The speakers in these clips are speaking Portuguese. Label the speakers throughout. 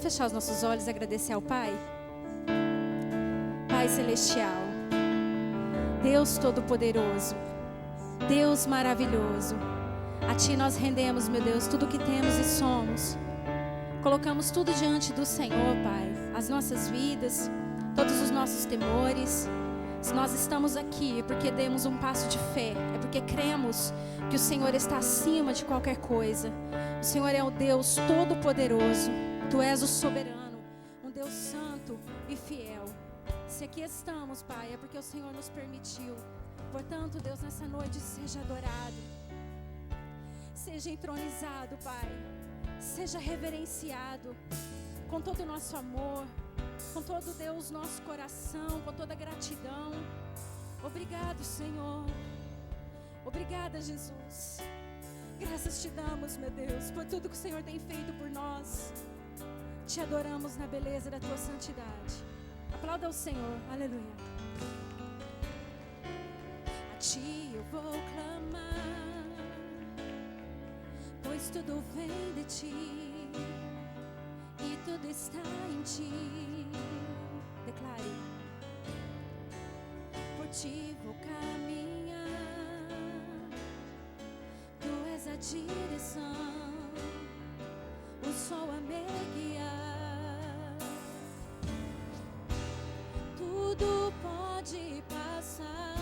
Speaker 1: Vamos fechar os nossos olhos e agradecer ao Pai? Pai Celestial, Deus Todo-Poderoso, Deus maravilhoso, a Ti nós rendemos, meu Deus, tudo que temos e somos. Colocamos tudo diante do Senhor, Pai, as nossas vidas, todos os nossos temores. Se nós estamos aqui é porque demos um passo de fé, é porque cremos que o Senhor está acima de qualquer coisa. O Senhor é o Deus Todo-Poderoso, Tu és o soberano, um Deus santo e fiel. Se aqui estamos, Pai, é porque o Senhor nos permitiu. Portanto, Deus, nessa noite seja adorado, seja entronizado, Pai, seja reverenciado com todo o nosso amor, com todo, Deus, nosso coração, com toda a gratidão. Obrigado, Senhor. Obrigada, Jesus. Graças te damos, meu Deus, por tudo que o Senhor tem feito por nós. Te adoramos na beleza da tua santidade. Aplauda o Senhor. Aleluia. A ti eu vou clamar, pois tudo vem de ti e tudo está em ti. Declare. Por ti vou caminhar, tu és a direção, o sol a me guiar. Tudo pode passar,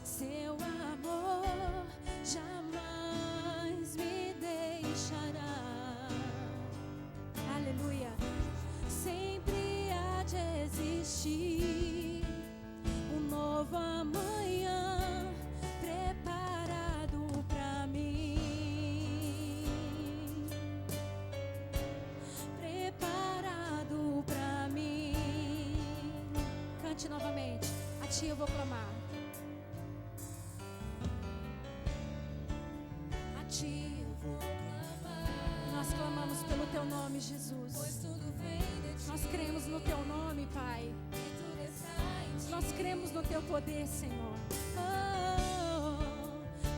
Speaker 1: seu amor jamais me deixará. Aleluia. Sempre há de existir um novo amanhã preparado pra mim. Preparado pra mim. Cante novamente. A ti eu vou clamar. A ti eu vou clamar. Nós clamamos pelo teu nome, Jesus. Pois tudo vem de ti. Nós cremos no teu nome, Pai. Nós cremos no teu poder, Senhor.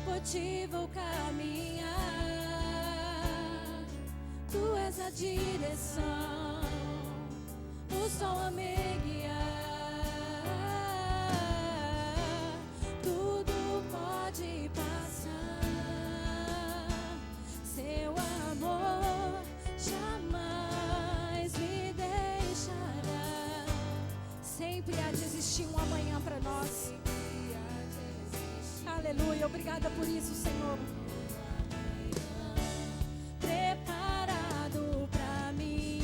Speaker 1: Por ti vou caminhar, tu és a direção, o sol a me guiar. Tudo pode passar, seu amor jamais me deixará. Sempre há de existir um amanhã para nós. Aleluia, obrigada por isso, Senhor. Preparado para mim,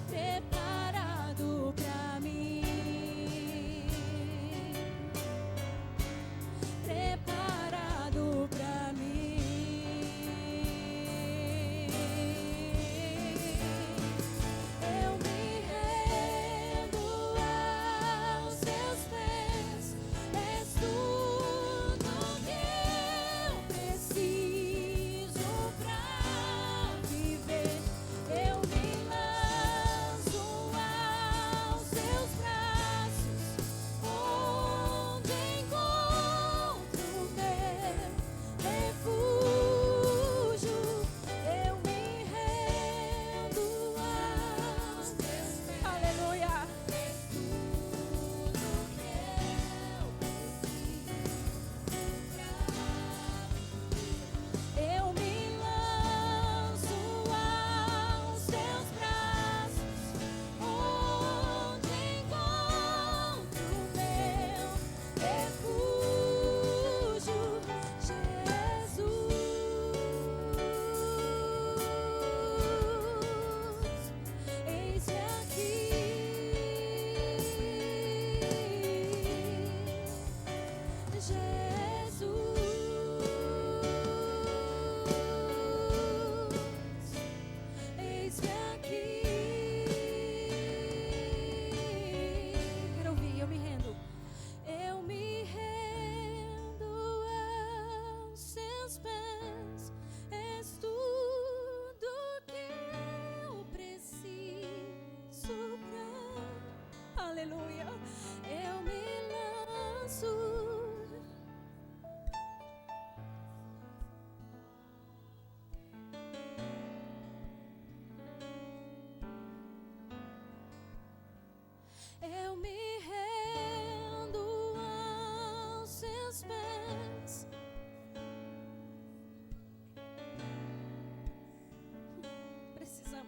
Speaker 1: preparado para mim, preparado para mim. Eu me rendo aos seus pés.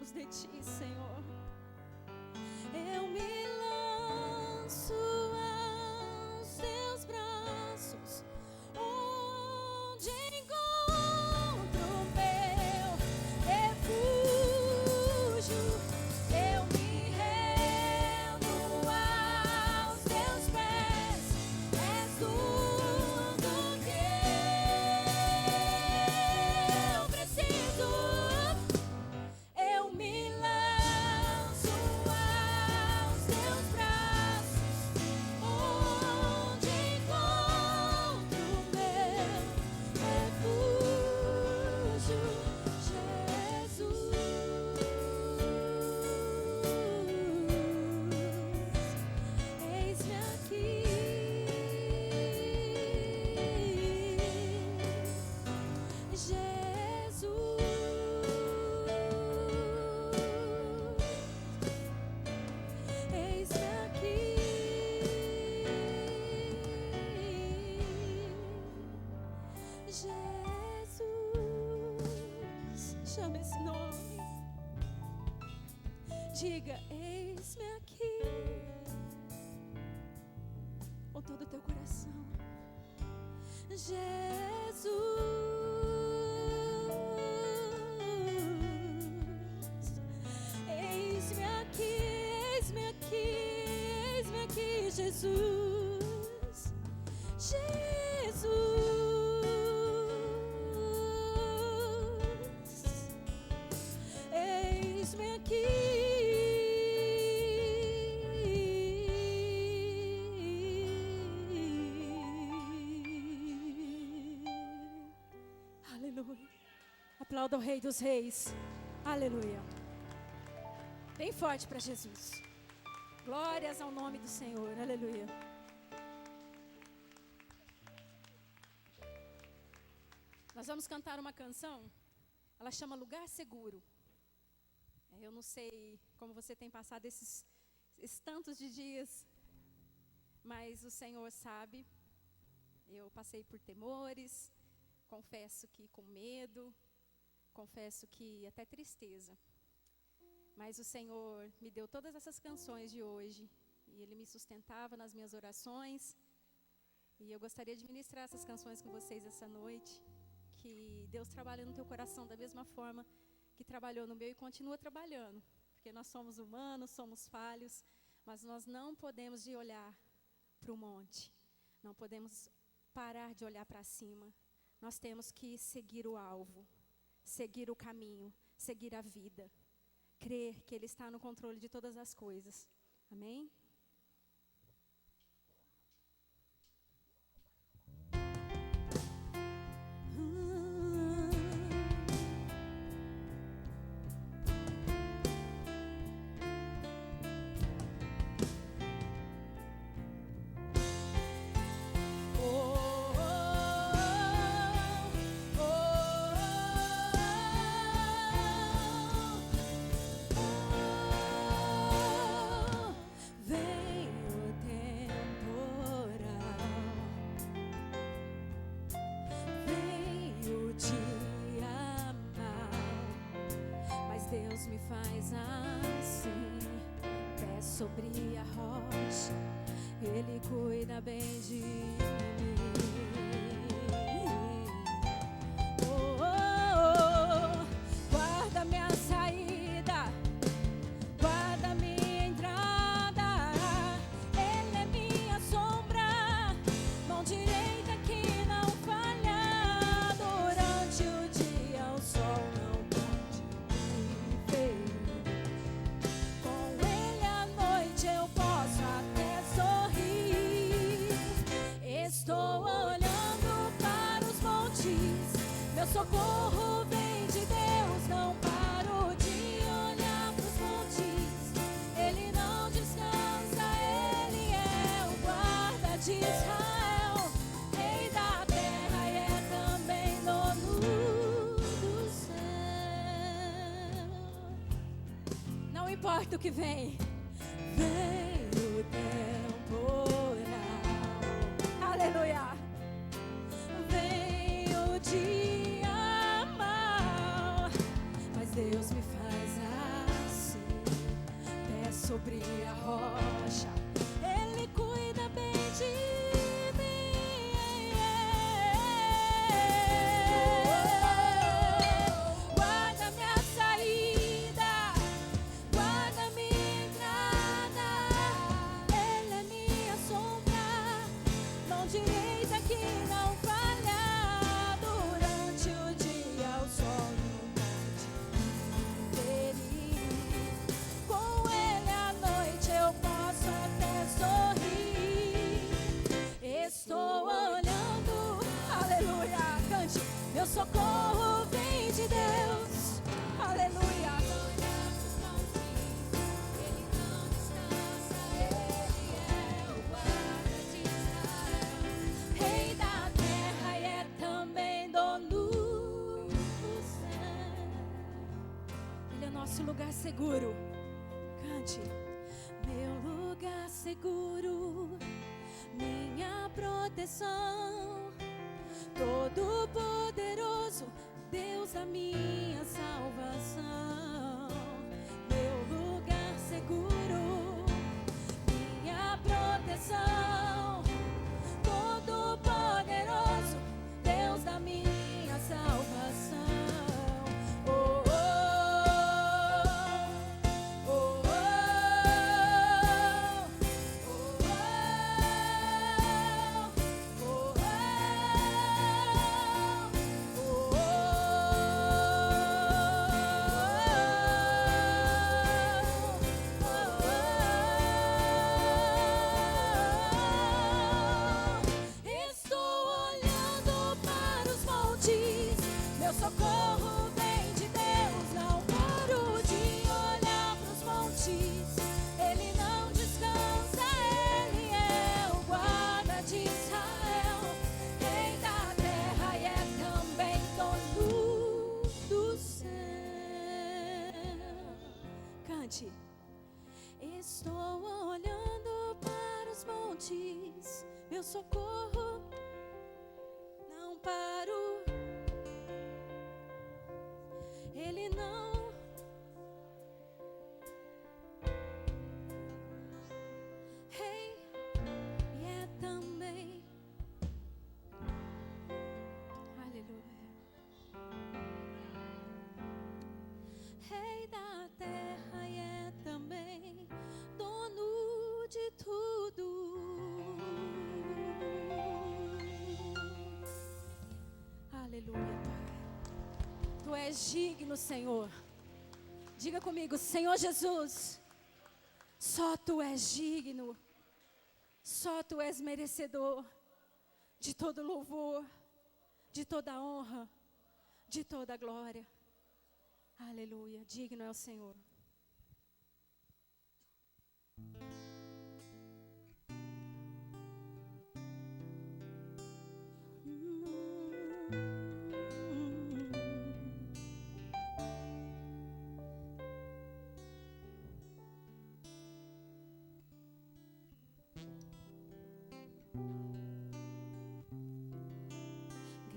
Speaker 1: precisamos de Ti, Senhor. Eu me lanço aos Teus braços, onde encontro meu refúgio. Eu me rendo aos Teus pés, és tudo que eu preciso. Eu me lanço aos Teus braços, onde encontro meu refúgio, Jesus. Eis-me aqui, Jesus. Eis-me aqui, Jesus. Chama esse nome. Diga: eis-me aqui, com todo o teu coração. Jesus. Eis-me aqui, eis-me aqui, eis-me aqui, Jesus. Jesus. Eis-me aqui. Aleluia. Aplauda o Rei dos Reis. Aleluia. Bem forte para Jesus. Glórias ao nome do Senhor. Aleluia. Nós vamos cantar uma canção. Ela chama Lugar Seguro. Eu não sei como você tem passado esses tantos de dias, mas o Senhor sabe. Eu passei por temores, confesso que com medo, confesso que até tristeza. Mas o Senhor me deu todas essas canções de hoje e Ele me sustentava nas minhas orações. E eu gostaria de ministrar essas canções com vocês essa noite. Que Deus trabalha no teu coração da mesma forma que trabalhou no meu e continua trabalhando. Porque nós somos humanos, somos falhos, mas nós não podemos de olhar para o monte. Não podemos parar de olhar para cima. Nós temos que seguir o alvo, seguir o caminho, seguir a vida. Crer que Ele está no controle de todas as coisas. Amém? Deus me faz assim, pé sobre a rocha, Ele cuida bem de mim. Oh, oh, oh, guarda minha saída, guarda minha entrada, Ele é minha sombra, mão direita que não falha. Durante o dia o sol não estou olhando para os montes, meu socorro vem de Deus. Não paro de olhar para os montes, Ele não descansa, Ele é o guarda de Israel, Rei da terra e é também dono do céu. Não importa o que vem, vem o temporal. Aleluia. Vem o dia mau, mas Deus me faz nosso lugar seguro. Cante. Meu lugar seguro, minha proteção, todo poderoso, Deus da minha salvação. Meu lugar seguro, minha proteção, todo poderoso, Deus da minha salvação. Oh, oh, oh, oh, oh, estou olhando para os montes, meu socorro vem de Deus. Não paro de olhar para os montes, Ele não descansa, Ele é o guarda de Israel, Rei da terra e é também dono do céu. Cante. Estou olhando para os montes, meu socorro não paro, Ele não Rei e é também, aleluia, Rei da terra e é também dono de tudo. Aleluia, Pai. Tu és digno, Senhor. Diga comigo, Senhor Jesus, só Tu és digno, só Tu és merecedor de todo louvor, de toda honra, de toda glória. Aleluia, digno é o Senhor.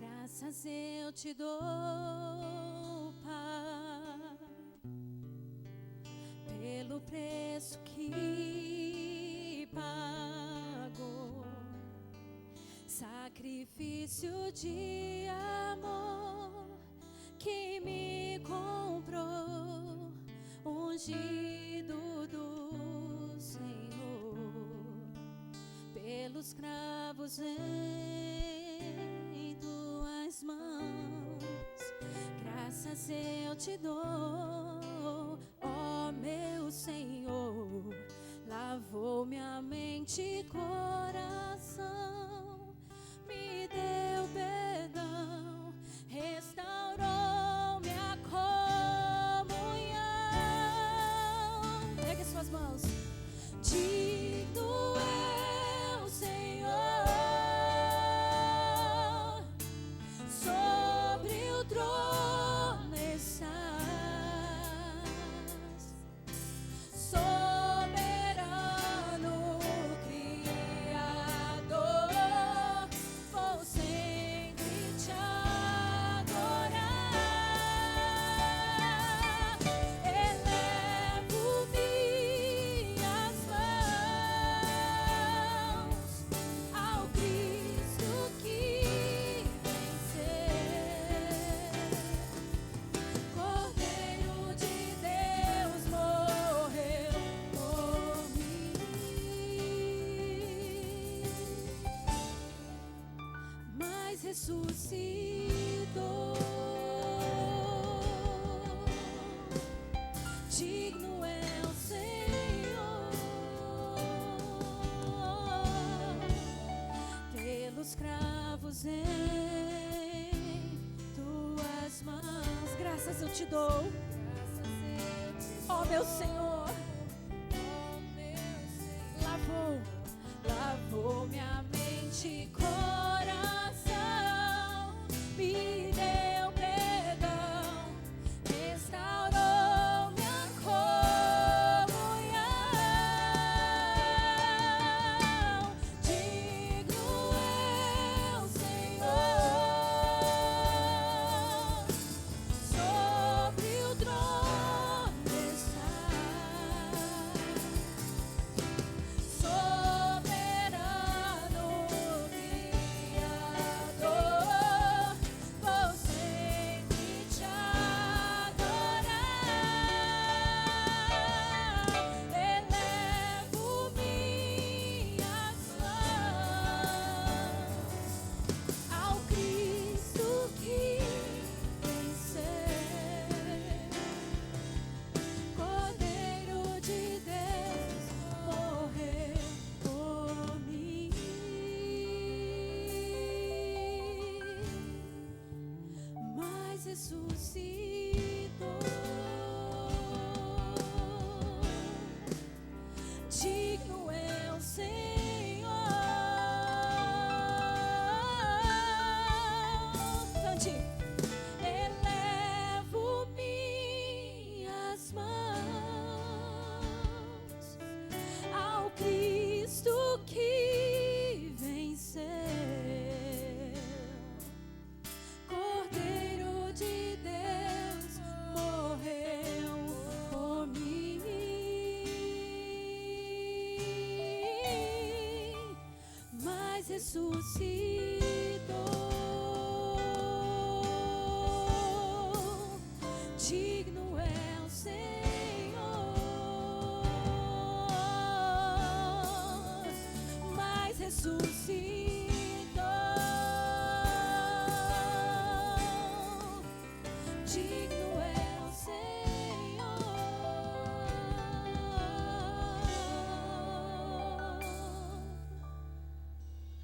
Speaker 1: Graças eu te dou, Pai, pelo preço que pagou, sacrifício de amor que me comprou, ungido do Senhor, pelos cravos em tuas mãos. Graças eu te dou, ó meu Senhor, lavou minha mente e coração, me deu perdão, restaurou minha comunhão. Pegue suas mãos. Digno é o Senhor, sobre o trono estás, soberano Criador, vou sempre te adorar. Elevo minhas mãos ao Cristo que venceu. Cordeiro de Deus morreu por mim, mas ressuscitou. Digno é o Senhor, pelos cravos em tuas mãos. Graças eu te dou, ó meu Senhor, lavou minha mente e coração, me deu perdão, restaurou minha mas ressuscitou. Digno é o Senhor. Cante. Elevo minhas mãos ao Cristo que venceu, Cordeiro de Deus, morreu por mim, mas ressuscitou. Digno é o Senhor, mas ressuscitou. Digno é o Senhor.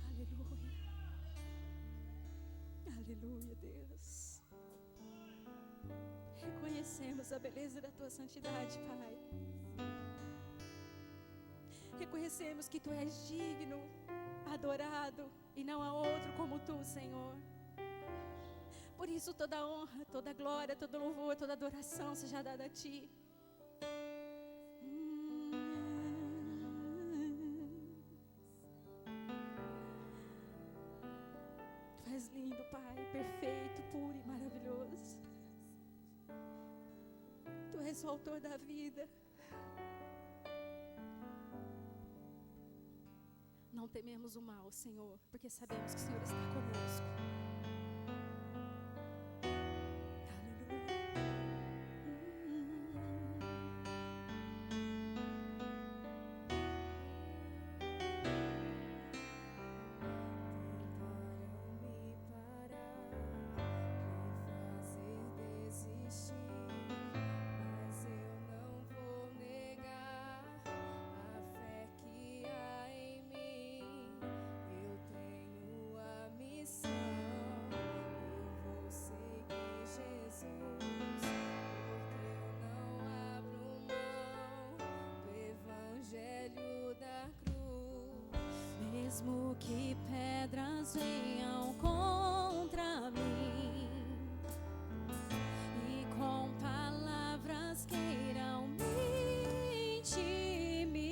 Speaker 1: Aleluia. Aleluia, Deus. Reconhecemos a beleza da Tua santidade, Pai. Reconhecemos que Tu és digno, adorado, e não há outro como Tu, Senhor. Por isso toda honra, toda glória, todo louvor, toda adoração seja dada a Ti. Tu és lindo, Pai, perfeito, puro e maravilhoso. Tu és o autor da vida. Não tememos o mal, Senhor, porque sabemos que o Senhor está conosco. Mesmo que pedras venham contra mim e com palavras queiram me intimidar,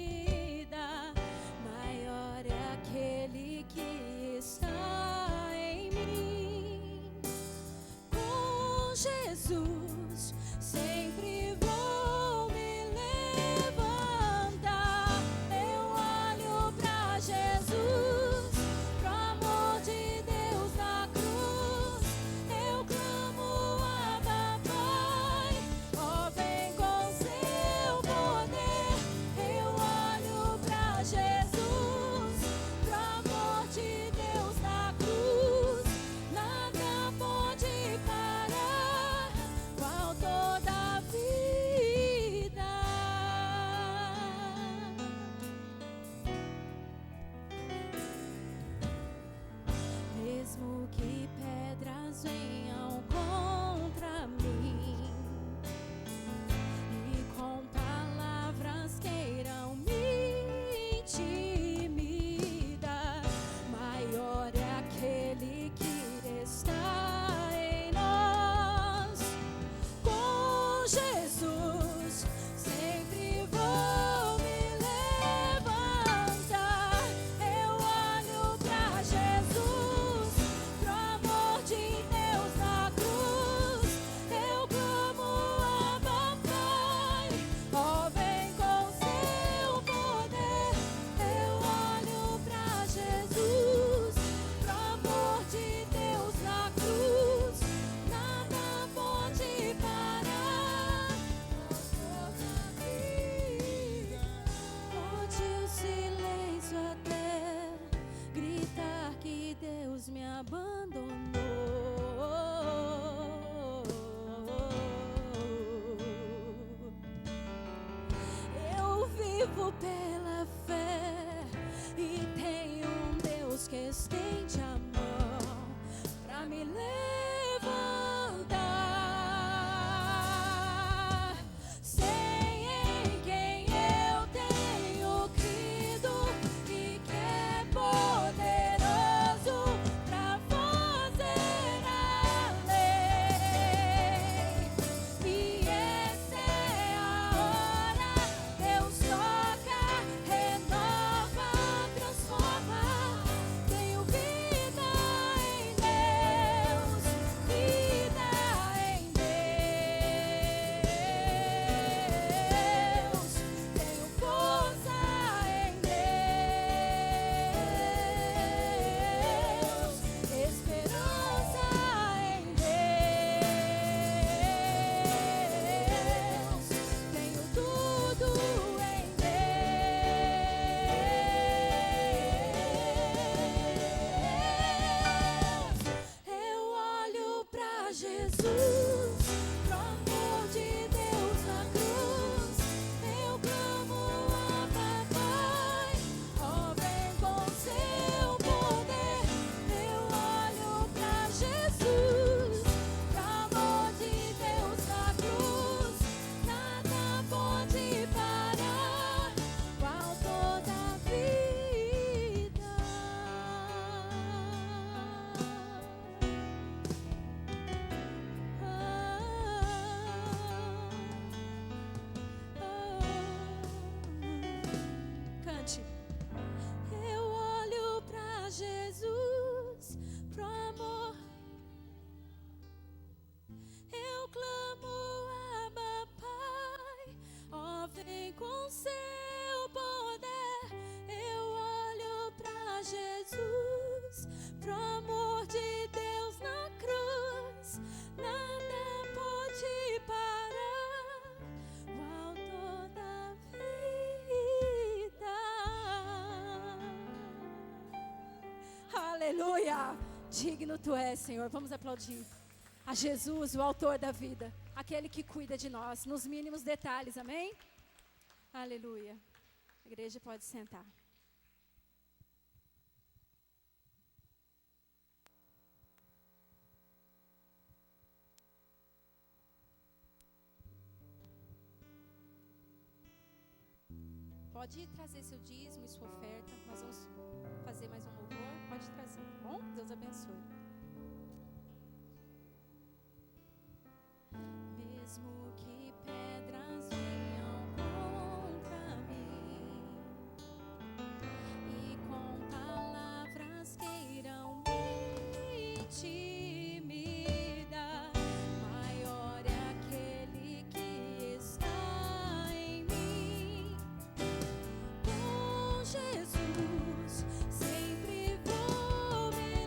Speaker 1: maior é aquele que está em mim. Com Jesus sempre vou me levantar. Eu olho pra Jesus, pro amor de Deus na cruz. Eu clamo Abba Pai, ó vem com seu poder. Eu olho pra Jesus, pro amor de Deus na cruz. Nada pode parar o autor da vida. Mesmo que pedras venham contra mim e com palavras queiram me intimidar, maior é aquele que está em nós. Com Jesus sempre vou me levantar. Eu olho pra Jesus, pro amor de Deus na cruz. Eu clamo Abba Pai, ó vem com seu poder. Eu olho pra Jesus, pro amor de Deus na cruz. Nada pode parar Aleluia! Digno tu és, Senhor. Vamos aplaudir a Jesus, o autor da vida, aquele que cuida de nós, nos mínimos detalhes, amém? Aleluia. A igreja pode sentar. Pode trazer seu dízimo e sua oferta. Nós vamos fazer mais um louvor. Pode trazer, tá bom? Deus abençoe. Mesmo que pedras venham contra mim e com palavras queiram me intimidar, maior é aquele que está em mim. Com Jesus sempre vou me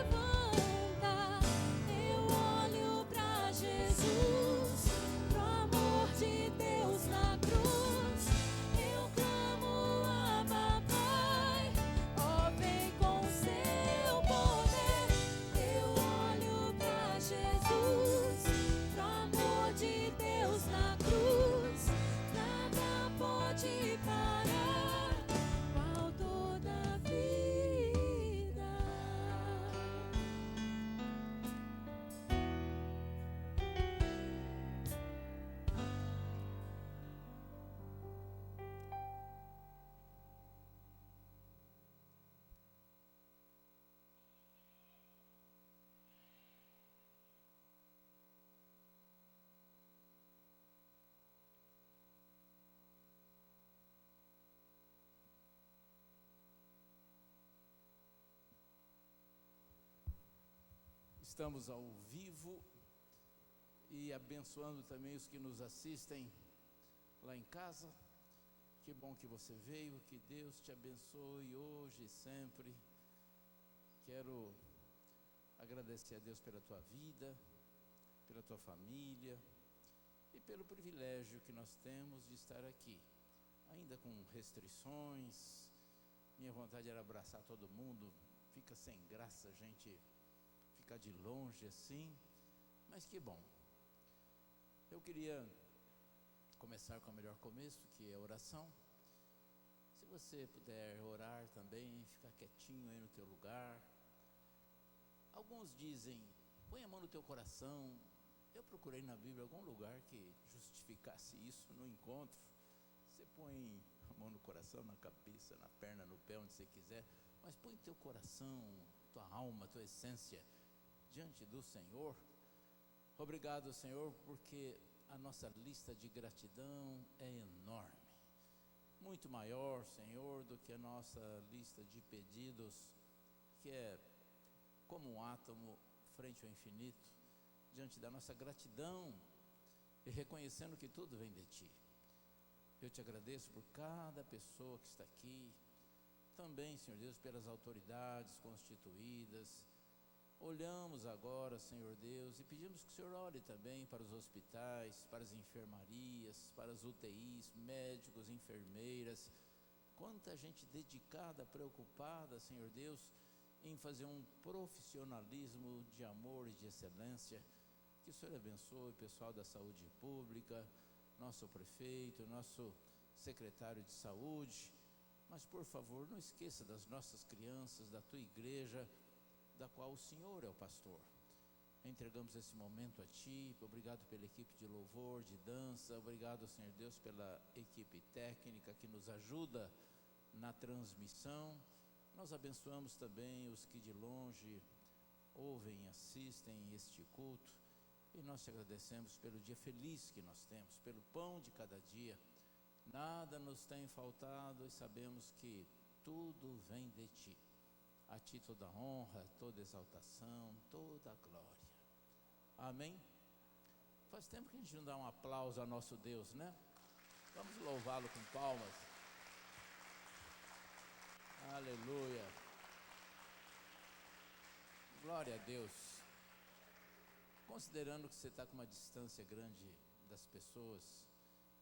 Speaker 1: levantar. Eu olho pra Jesus, pro amor de Deus na cruz. Eu clamo, Abba, Pai, ó, vem com seu poder. Eu olho pra Jesus, pro amor de Deus na cruz. Nada pode parar o autor da vida.
Speaker 2: Estamos ao vivo e abençoando também os que nos assistem lá em casa. Que bom que você veio, que Deus te abençoe hoje e sempre. Quero agradecer a Deus pela tua vida, pela tua família e pelo privilégio que nós temos de estar aqui, ainda com restrições. Minha vontade era abraçar todo mundo, fica sem graça a gente ficar de longe assim, mas que bom. Eu queria começar com o melhor começo, que é a oração. Se você puder orar também, ficar quietinho aí no teu lugar. Alguns dizem, põe a mão no teu coração. Eu procurei na Bíblia algum lugar que justificasse isso, não encontro. Você põe a mão no coração, na cabeça, na perna, no pé, onde você quiser, mas põe teu coração, tua alma, tua essência diante do Senhor. Obrigado, Senhor, porque a nossa lista de gratidão é enorme, muito maior, Senhor, do que a nossa lista de pedidos, que é como um átomo frente ao infinito, diante da nossa gratidão e reconhecendo que tudo vem de Ti. Eu te agradeço por cada pessoa que está aqui, também, Senhor Deus, pelas autoridades constituídas. Olhamos agora, Senhor Deus, e pedimos que o Senhor olhe também para os hospitais, para as enfermarias, para as UTIs, médicos, enfermeiras. Quanta gente dedicada, preocupada, Senhor Deus, em fazer um profissionalismo de amor e de excelência. Que o Senhor abençoe o pessoal da saúde pública, nosso prefeito, nosso secretário de saúde. Mas, por favor, não esqueça das nossas crianças, da tua igreja, da qual o Senhor é o pastor. Entregamos esse momento a Ti. Obrigado pela equipe de louvor, de dança. Obrigado, Senhor Deus, pela equipe técnica que nos ajuda na transmissão. Nós abençoamos também os que de longe ouvem e assistem este culto. E nós te agradecemos pelo dia feliz que nós temos, pelo pão de cada dia. Nada nos tem faltado e sabemos que tudo vem de Ti. A Ti toda honra, toda exaltação, toda glória. Amém? Faz tempo que a gente não dá um aplauso ao nosso Deus, né? Vamos louvá-lo com palmas. Aleluia. Glória a Deus. Considerando que você está com uma distância grande das pessoas,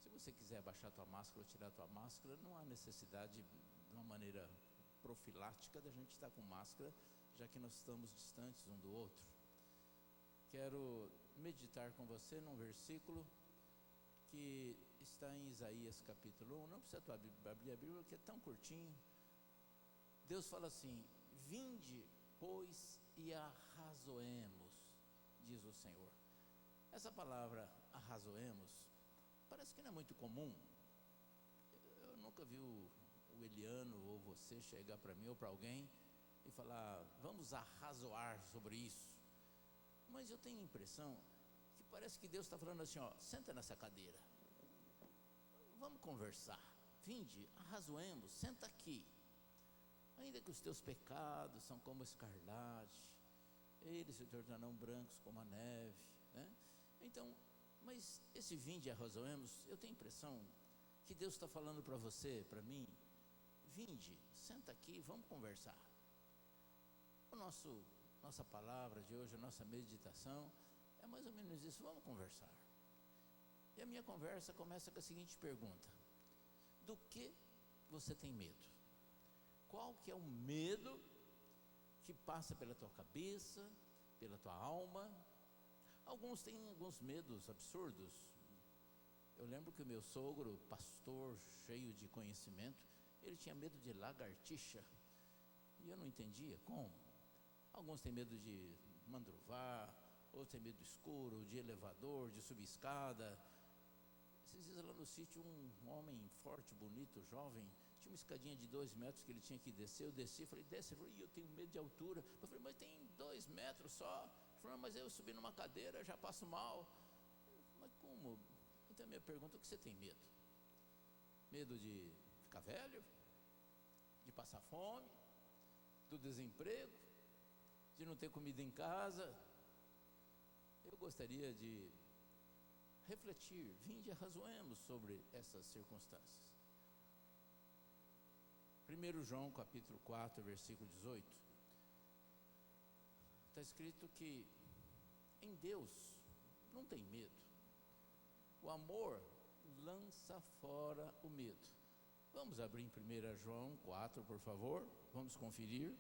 Speaker 2: se você quiser abaixar a tua máscara ou tirar a tua máscara, não há necessidade de uma maneira profilática da gente estar com máscara já que nós estamos distantes um do outro. Quero meditar com você num versículo que está em Isaías capítulo 1, não precisa tu abrir a Bíblia, porque é tão curtinho. Deus fala assim: vinde, pois, e arrazoemos, diz o Senhor. Essa palavra arrazoemos parece que não é muito comum. Eu nunca vi o Eliano ou você chegar para mim ou para alguém e falar: vamos arrazoar sobre isso. Mas eu tenho a impressão que parece que Deus está falando assim: ó, senta nessa cadeira, vamos conversar, vinde, arrazoemos, senta aqui. Ainda que os teus pecados são como escarlate, eles se tornarão brancos como a neve, né? Então, mas esse vinde e arrazoemos, eu tenho a impressão que Deus está falando para você, para mim: vinde, senta aqui, vamos conversar. Nossa palavra de hoje, a nossa meditação é mais ou menos isso: vamos conversar. E a minha conversa começa com a seguinte pergunta: do que você tem medo? Qual que é o medo que passa pela tua cabeça, pela tua alma? Alguns têm alguns medos absurdos. Eu lembro que o meu sogro, pastor, cheio de conhecimento, ele tinha medo de lagartixa, e eu não entendia como. Alguns têm medo de mandruvá, outros têm medo do escuro, de elevador, de subir escada. Esses dias lá no sítio, um homem forte, bonito, jovem, tinha uma escadinha de 2 metros que ele tinha que descer. Eu desci, falei: desce. Ele falou: eu tenho medo de altura. Eu falei: mas tem 2 metros só. Ele falou: mas eu subi numa cadeira, já passo mal. Mas como? Então a minha pergunta: o que você tem medo? Medo de ficar velho? De passar fome? Do desemprego? De não ter comida em casa? Eu gostaria de refletir, vinde e arrazoemos sobre essas circunstâncias. 1 João capítulo 4, versículo 18, está escrito que em Deus não tem medo. O amor lança fora o medo. Vamos abrir em 1 João 4, por favor, vamos conferir.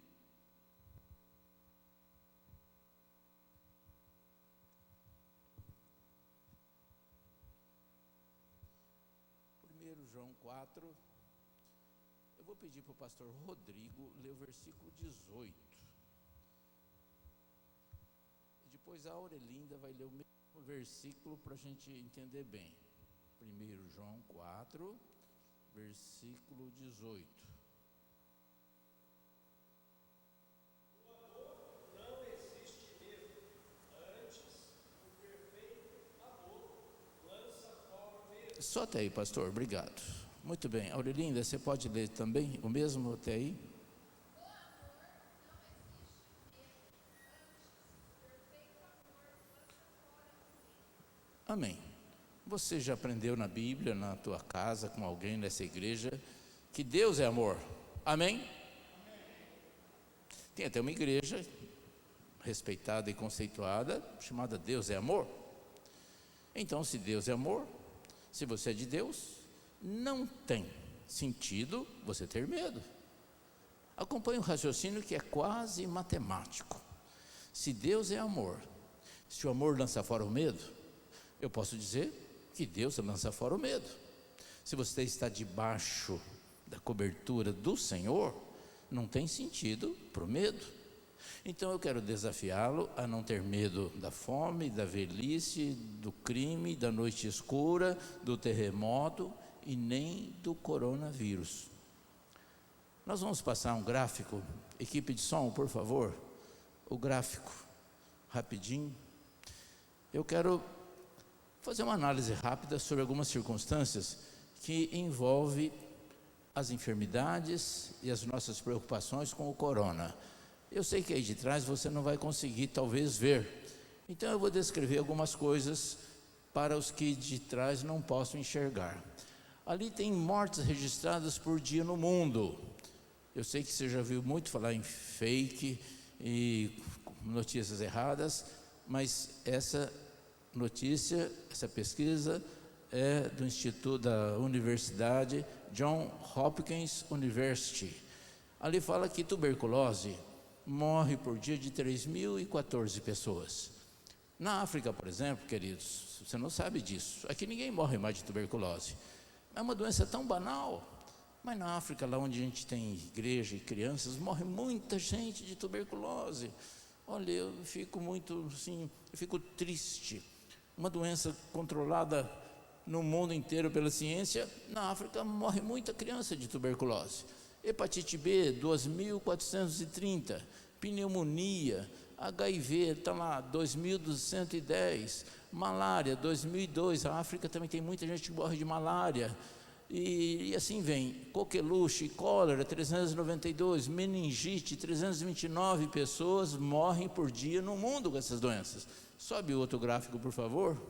Speaker 2: 1 João 4, eu vou pedir para o pastor Rodrigo ler o versículo 18. E depois a Aurelinda vai ler o mesmo versículo para a gente entender bem. 1 João 4, versículo 18. Só até aí, pastor, obrigado. Muito bem, Aurelinda, você pode ler também o mesmo até aí? Amém. Você já aprendeu na Bíblia, na tua casa, com alguém nessa igreja, que Deus é amor? Amém? Tem até uma igreja respeitada e conceituada, chamada Deus é Amor. Então, se Deus é amor, se você é de Deus, não tem sentido você ter medo. Acompanhe o raciocínio que é quase matemático. Se Deus é amor, se o amor lança fora o medo, eu posso dizer que Deus lança fora o medo. Se você está debaixo da cobertura do Senhor, não tem sentido para o medo. Então eu quero desafiá-lo a não ter medo da fome, da velhice, do crime, da noite escura, do terremoto e nem do coronavírus. Nós vamos passar um gráfico. Equipe de som, por favor, o gráfico, rapidinho. Eu quero fazer uma análise rápida sobre algumas circunstâncias que envolvem as enfermidades e as nossas preocupações com o corona. Eu sei que aí de trás você não vai conseguir talvez ver, então eu vou descrever algumas coisas para os que de trás não possam enxergar. Ali tem mortes registradas por dia no mundo. Eu sei que você já viu muito falar em fake e notícias erradas, mas essa notícia, essa pesquisa é do Instituto da Universidade Johns Hopkins University. Ali fala que tuberculose morre por dia de 3.014 pessoas. Na África, por exemplo, queridos, você não sabe disso, aqui ninguém morre mais de tuberculose. É uma doença tão banal, mas na África, lá onde a gente tem igreja e crianças, morre muita gente de tuberculose. Olha, eu fico muito assim, eu fico triste. Uma doença controlada no mundo inteiro pela ciência, na África morre muita criança de tuberculose. Hepatite B, 2.430, pneumonia, HIV, está lá, 2.210, malária, 2002, a África também tem muita gente que morre de malária, e assim vem, coqueluche, cólera, 392, meningite, 329 pessoas morrem por dia no mundo com essas doenças. Sobe o outro gráfico, por favor.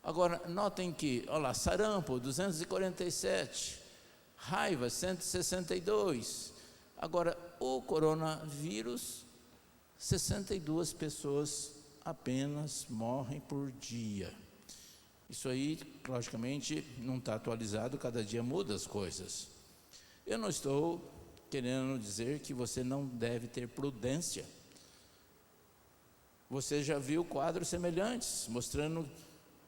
Speaker 2: Agora, notem que, olha lá, sarampo, 247, raiva, 162. Agora, o coronavírus, 62 pessoas apenas morrem por dia. Isso aí, logicamente, não está atualizado, cada dia muda as coisas. Eu não estou querendo dizer que você não deve ter prudência. Você já viu quadros semelhantes, mostrando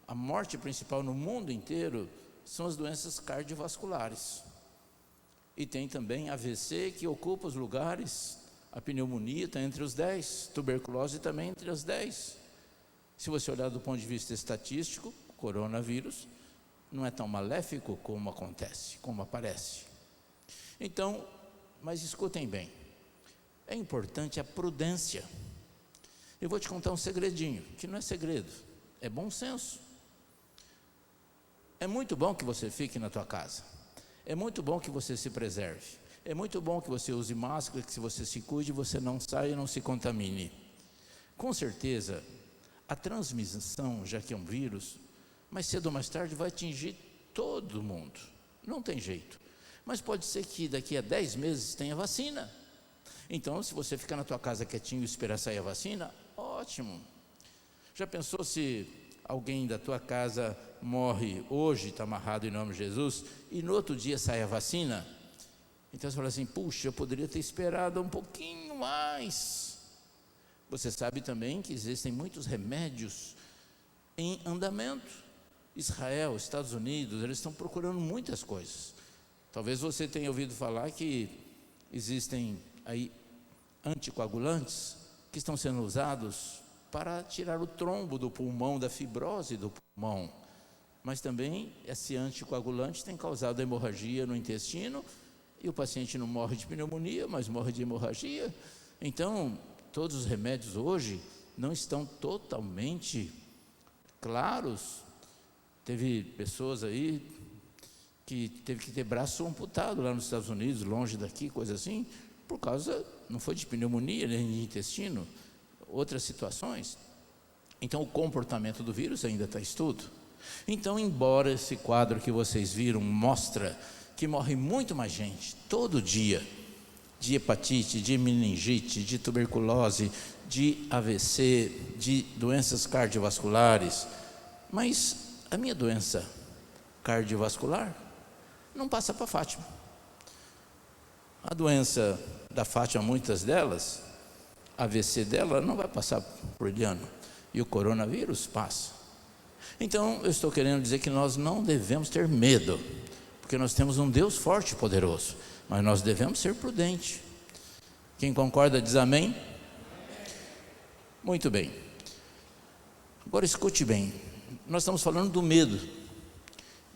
Speaker 2: a morte principal no mundo inteiro são as doenças cardiovasculares. E tem também AVC, que ocupa os lugares, a pneumonia está entre os 10, tuberculose também entre os 10. Se você olhar do ponto de vista estatístico, o coronavírus não é tão maléfico como acontece, como aparece. Então, mas escutem bem, é importante a prudência. Eu vou te contar um segredinho, que não é segredo, é bom senso. É muito bom que você fique na tua casa. É muito bom que você se preserve. É muito bom que você use máscara, que se você se cuide, você não saia e não se contamine. Com certeza, a transmissão, já que é um vírus, mais cedo ou mais tarde vai atingir todo mundo. Não tem jeito. Mas pode ser que daqui a 10 meses tenha vacina. Então, se você ficar na tua casa quietinho e esperar sair a vacina, ótimo. Já pensou se alguém da tua casa morre hoje, está amarrado em nome de Jesus, e no outro dia sai a vacina? Então você fala assim, puxa, eu poderia ter esperado um pouquinho mais. Você sabe também que existem muitos remédios em andamento. Israel, Estados Unidos, eles estão procurando muitas coisas. Talvez você tenha ouvido falar que existem aí anticoagulantes que estão sendo usados para tirar o trombo do pulmão, da fibrose do pulmão. Mas também esse anticoagulante tem causado hemorragia no intestino, e o paciente não morre de pneumonia, mas morre de hemorragia. Então, todos os remédios hoje não estão totalmente claros. Teve pessoas aí que teve que ter braço amputado lá nos Estados Unidos, longe daqui, coisa assim, por causa, não foi de pneumonia, nem de intestino, outras situações. Então, o comportamento do vírus ainda está em estudo. Então, embora esse quadro que vocês viram mostra que morre muito mais gente todo dia de hepatite, de meningite, de tuberculose, de AVC, de doenças cardiovasculares, mas a minha doença cardiovascular não passa para Fátima. A doença da Fátima, muitas delas, AVC dela não vai passar por Eliano, e o coronavírus passa. Então, eu estou querendo dizer que nós não devemos ter medo, porque nós temos um Deus forte e poderoso, mas nós devemos ser prudentes. Quem concorda diz amém? Muito bem. Agora escute bem, nós estamos falando do medo,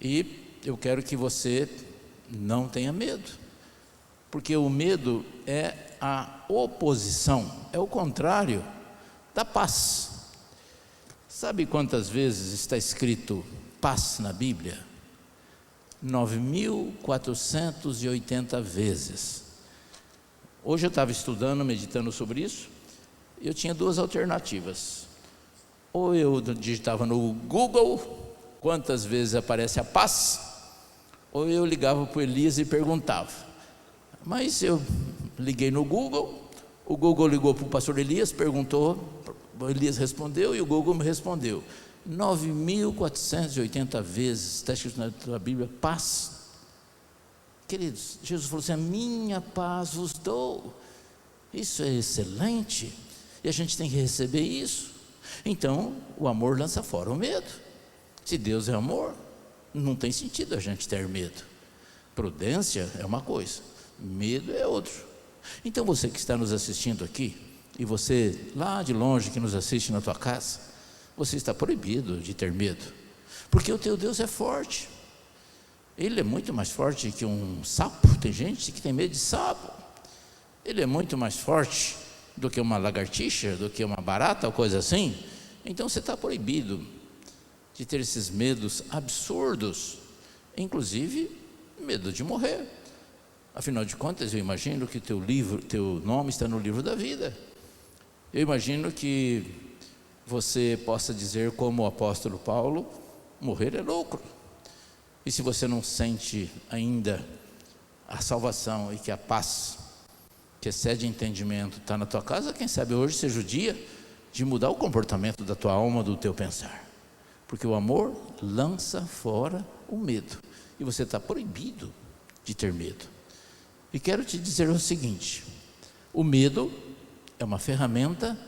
Speaker 2: e eu quero que você não tenha medo, porque o medo é a oposição, é o contrário da paz. Sabe quantas vezes está escrito paz na Bíblia? 9.480 vezes. Hoje eu estava estudando, meditando sobre isso, e eu tinha duas alternativas. Ou eu digitava no Google quantas vezes aparece a paz, ou eu ligava para o Elias e perguntava. Mas eu liguei no Google, o Google ligou para o pastor Elias, perguntou, o Elias respondeu e o Google me respondeu. 9.480 vezes está escrito na Bíblia paz. Queridos, Jesus falou assim, a minha paz vos dou. Isso é excelente e a gente tem que receber isso. Então, o amor lança fora o medo. Se Deus é amor, não tem sentido a gente ter medo. Prudência é uma coisa, medo é outro. Então, você que está nos assistindo aqui, e você lá de longe que nos assiste na tua casa, você está proibido de ter medo, porque o teu Deus é forte. Ele é muito mais forte que um sapo. Tem gente que tem medo de sapo. Ele é muito mais forte do que uma lagartixa, do que uma barata ou coisa assim. Então você está proibido de ter esses medos absurdos, inclusive medo de morrer. Afinal de contas, eu imagino que teu nome está no livro da vida. Eu imagino que você possa dizer, como o apóstolo Paulo, morrer é lucro. E se você não sente ainda a salvação e que a paz que excede entendimento está na tua casa, quem sabe hoje seja o dia de mudar o comportamento da tua alma, do teu pensar. Porque o amor lança fora o medo. E você está proibido de ter medo. E quero te dizer o seguinte: o medo é uma ferramenta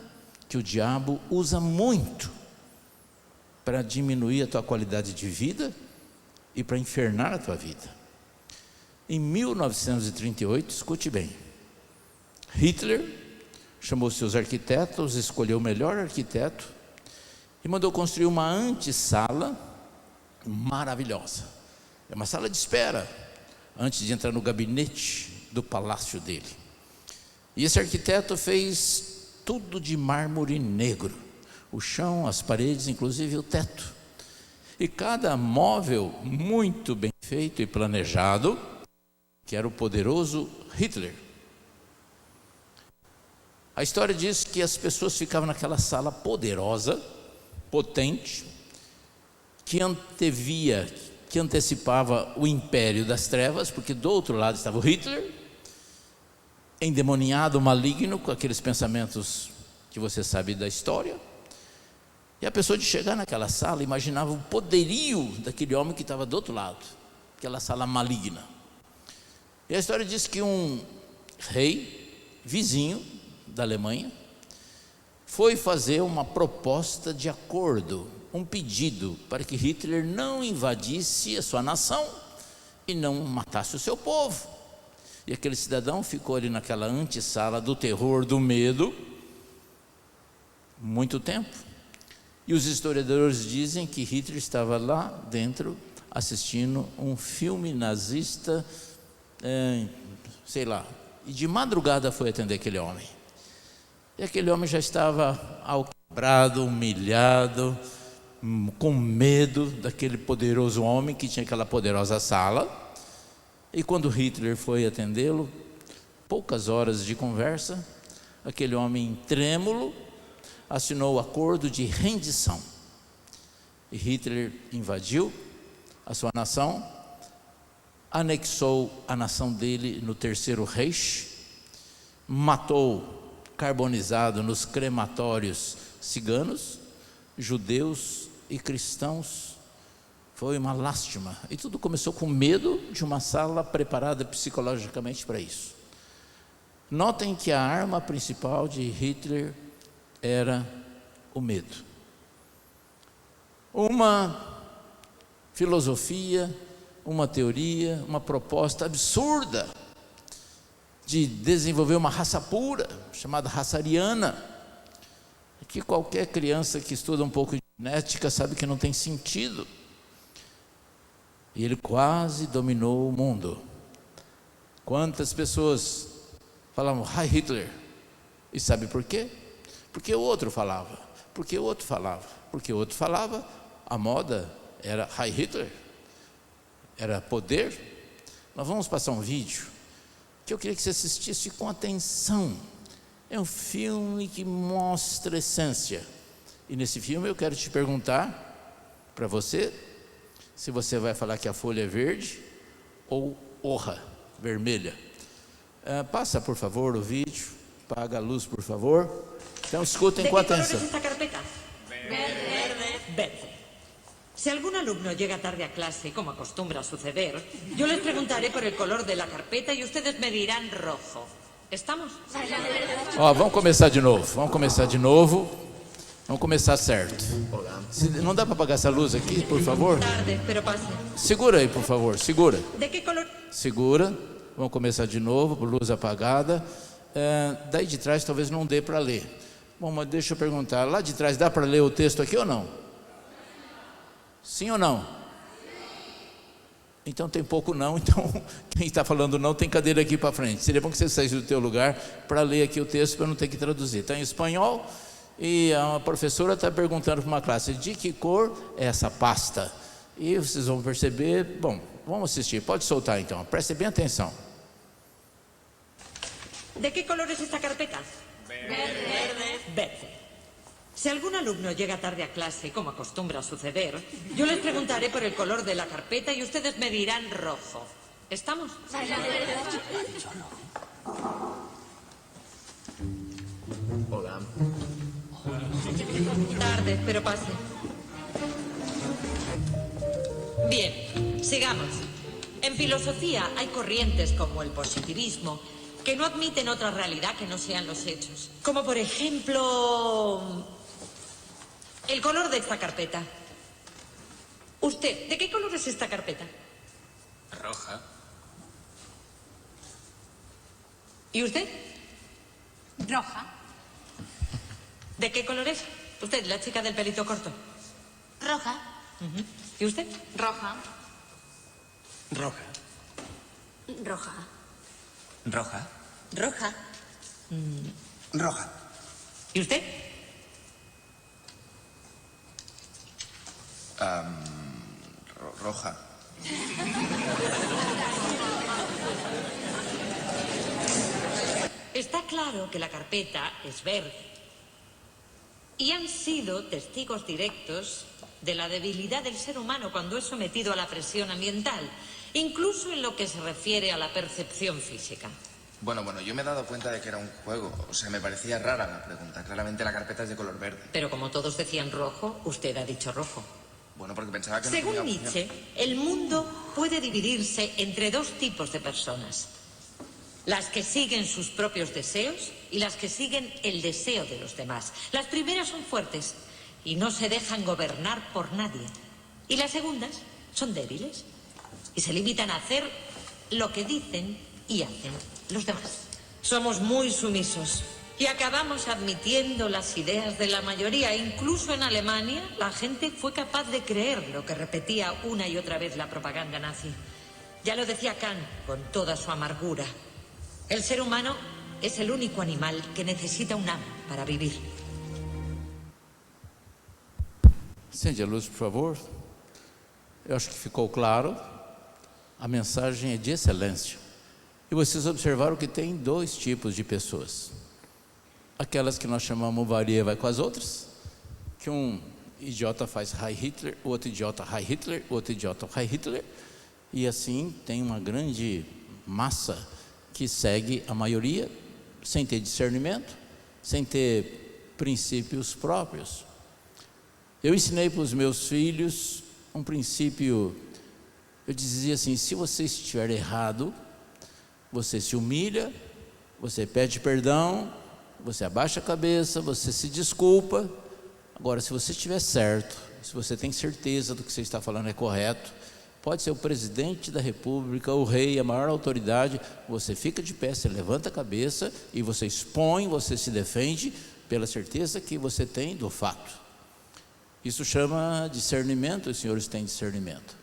Speaker 2: que o diabo usa muito para diminuir a tua qualidade de vida e para infernar a tua vida. Em 1938, escute bem, Hitler chamou seus arquitetos, escolheu o melhor arquiteto e mandou construir uma antessala maravilhosa. É uma sala de espera antes de entrar no gabinete do palácio dele. E esse arquiteto fez tudo de mármore negro, o chão, as paredes, inclusive o teto. E cada móvel muito bem feito e planejado, que era o poderoso Hitler. A história diz que as pessoas ficavam naquela sala poderosa, potente, que antecipava o império das trevas, porque do outro lado estava o Hitler, endemoniado, maligno, com aqueles pensamentos que você sabe da história. E a pessoa de chegar naquela sala imaginava o poderio daquele homem que estava do outro lado, aquela sala maligna. E a história diz que um rei vizinho da Alemanha foi fazer uma proposta de acordo, um pedido para que Hitler não invadisse a sua nação e não matasse o seu povo. E aquele cidadão ficou ali naquela antessala do terror, do medo, muito tempo. E os historiadores dizem que Hitler estava lá dentro assistindo um filme nazista, sei lá, e de madrugada foi atender aquele homem. E aquele homem já estava alquebrado, humilhado, com medo daquele poderoso homem que tinha aquela poderosa sala. E quando Hitler foi atendê-lo, poucas horas de conversa, aquele homem trêmulo assinou o acordo de rendição. E Hitler invadiu a sua nação, anexou a nação dele no Terceiro Reich, matou carbonizado nos crematórios ciganos, judeus e cristãos. Foi uma lástima. E tudo começou com medo de uma sala preparada psicologicamente para isso. Notem que a arma principal de Hitler era o medo. Uma filosofia, uma teoria, uma proposta absurda de desenvolver uma raça pura, chamada raça ariana, que qualquer criança que estuda um pouco de genética sabe que não tem sentido. E ele quase dominou o mundo. Quantas pessoas falavam Heil Hitler? E sabe por quê? Porque o outro falava, porque o outro falava, porque o outro falava. A moda era Heil Hitler, era poder. Nós vamos passar um vídeo que eu queria que você assistisse com atenção. É um filme que mostra a essência. E nesse filme eu quero te perguntar para você se você vai falar que a folha é verde ou orra, vermelha. Passa por favor o vídeo, apaga a luz por favor. Então escutem com atenção.
Speaker 3: Verde. Si algún alumno llega tarde a clase, como acostumbra suceder, yo les preguntaré por el color de la carpeta y ustedes me dirán rojo. ¿Estamos?
Speaker 2: Ó, vamos começar de novo. Vamos começar certo. Não dá para apagar essa luz aqui, por favor?
Speaker 3: Tarde, pero pase.
Speaker 2: Segura aí, por favor, segura.
Speaker 3: ¿De qué color?
Speaker 2: Segura. Vamos começar de novo, luz apagada. Daí de trás talvez não dê para ler. Bom, mas deixa eu perguntar, lá de trás dá para ler o texto aqui ou não? Sim ou não? Então tem pouco não, então quem está falando não tem cadeira aqui para frente. Seria bom que você saísse do teu lugar para ler aqui o texto, para não ter que traduzir. Está em espanhol e a professora está perguntando para uma classe, de que cor é essa pasta? E vocês vão perceber, bom, vamos assistir, pode soltar então, preste bem atenção.
Speaker 3: ¿De qué color es esta carpeta? Verde. Verde. Si algún alumno llega tarde a clase, como acostumbra suceder, yo les preguntaré por el color de la carpeta y ustedes me dirán rojo. ¿Estamos?
Speaker 4: Hola.
Speaker 3: Tarde, pero pase. Bien, sigamos. En filosofía hay corrientes como el positivismo que no admiten otra realidad que no sean los hechos. Como por ejemplo, el color de esta carpeta. Usted, ¿de qué color es esta carpeta?
Speaker 4: Roja.
Speaker 3: ¿Y usted?
Speaker 5: Roja.
Speaker 3: ¿De qué color es? Usted, la chica del pelito corto.
Speaker 5: Roja.
Speaker 3: ¿Y usted?
Speaker 5: Roja.
Speaker 4: Roja.
Speaker 5: Roja.
Speaker 4: Roja.
Speaker 3: Roja.
Speaker 4: Roja.
Speaker 3: ¿Y usted?
Speaker 4: Roja.
Speaker 3: Está claro que la carpeta es verde. Y han sido testigos directos de la debilidad del ser humano cuando es sometido a la presión ambiental, incluso en lo que se refiere a la percepción física.
Speaker 4: Bueno, yo me he dado cuenta de que era un juego. O sea, me parecía rara la pregunta. Claramente la carpeta es de color verde.
Speaker 3: Pero como todos decían rojo, usted ha dicho rojo.
Speaker 4: Bueno, porque pensaba que no
Speaker 3: Según
Speaker 4: tenía opción.
Speaker 3: Nietzsche, el mundo puede dividirse entre dos tipos de personas. Las que siguen sus propios deseos y las que siguen el deseo de los demás. Las primeras son fuertes y no se dejan gobernar por nadie. Y las segundas son débiles y se limitan a hacer lo que dicen y hacen los demás. Somos muy sumisos y acabamos admitiendo las ideas de la mayoría. Incluso en Alemania la gente fue capaz de creer lo que repetía una y otra vez la propaganda nazi. Ya lo decía Kant con toda su amargura. El ser humano es el único animal que necesita un amo para vivir.
Speaker 2: Acende a luz, por favor. Eu acho que ficou claro. A mensagem é de excelência. E vocês observaram que tem dois tipos de pessoas. Aquelas que nós chamamos varia vai com as outras. Que um idiota faz Heil Hitler, o outro idiota Heil Hitler, o outro idiota Heil Hitler. E assim tem uma grande massa que segue a maioria, sem ter discernimento, sem ter princípios próprios. Eu ensinei para os meus filhos um princípio, eu dizia assim, se você estiver errado, você se humilha, você pede perdão, você abaixa a cabeça, você se desculpa. Agora, se você estiver certo, se você tem certeza do que você está falando é correto, pode ser o presidente da república, o rei, a maior autoridade, você fica de pé, você levanta a cabeça e você expõe, você se defende pela certeza que você tem do fato. Isso chama discernimento, os senhores têm discernimento.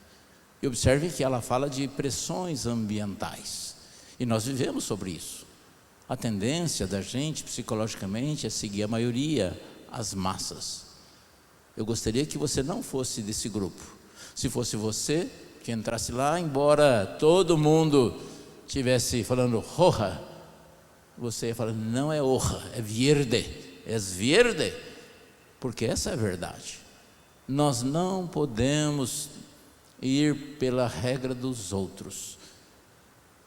Speaker 2: E observem que ela fala de pressões ambientais. E nós vivemos sobre isso. A tendência da gente, psicologicamente, é seguir a maioria, as massas. Eu gostaria que você não fosse desse grupo. Se fosse você que entrasse lá, embora todo mundo estivesse falando roja, você ia falar, não é hoja, é verde, é verde, porque essa é a verdade. Nós não podemos ir pela regra dos outros.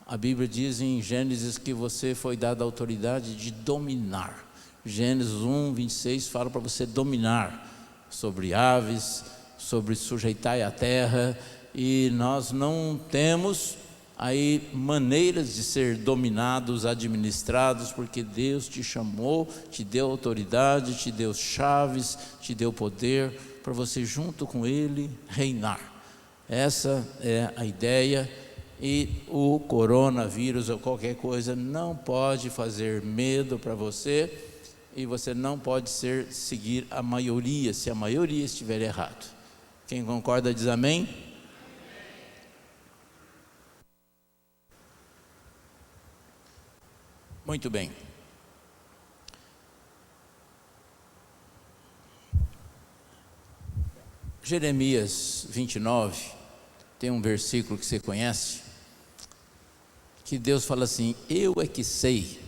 Speaker 2: A Bíblia diz em Gênesis que você foi dado a autoridade de dominar. Gênesis 1, 26 fala para você dominar sobre aves, sobre sujeitar a terra, e nós não temos aí maneiras de ser dominados, administrados, porque Deus te chamou, te deu autoridade, te deu chaves, te deu poder para você junto com Ele reinar. Essa é a ideia. E o coronavírus ou qualquer coisa não pode fazer medo para você, e você não pode seguir a maioria, se a maioria estiver errado. Quem concorda diz amém? Muito bem. Jeremias 29, tem um versículo que você conhece, que Deus fala assim: eu é que sei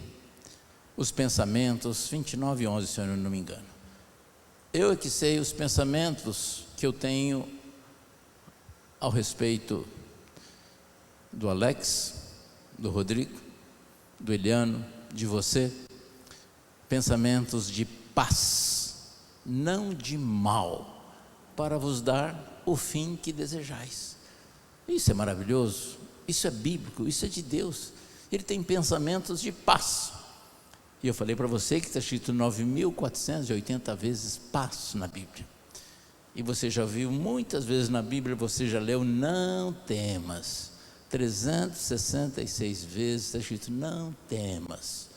Speaker 2: os pensamentos, 29:11, se eu não me engano. Eu é que sei os pensamentos que eu tenho ao respeito do Alex, do Rodrigo, do Eliano, de você, pensamentos de paz, não de mal, para vos dar o fim que desejais. Isso é maravilhoso, isso é bíblico, isso é de Deus. Ele tem pensamentos de paz. E eu falei para você que está escrito 9.480 vezes paz na Bíblia. E você já viu muitas vezes na Bíblia, você já leu não temas. 366 vezes está escrito não temas.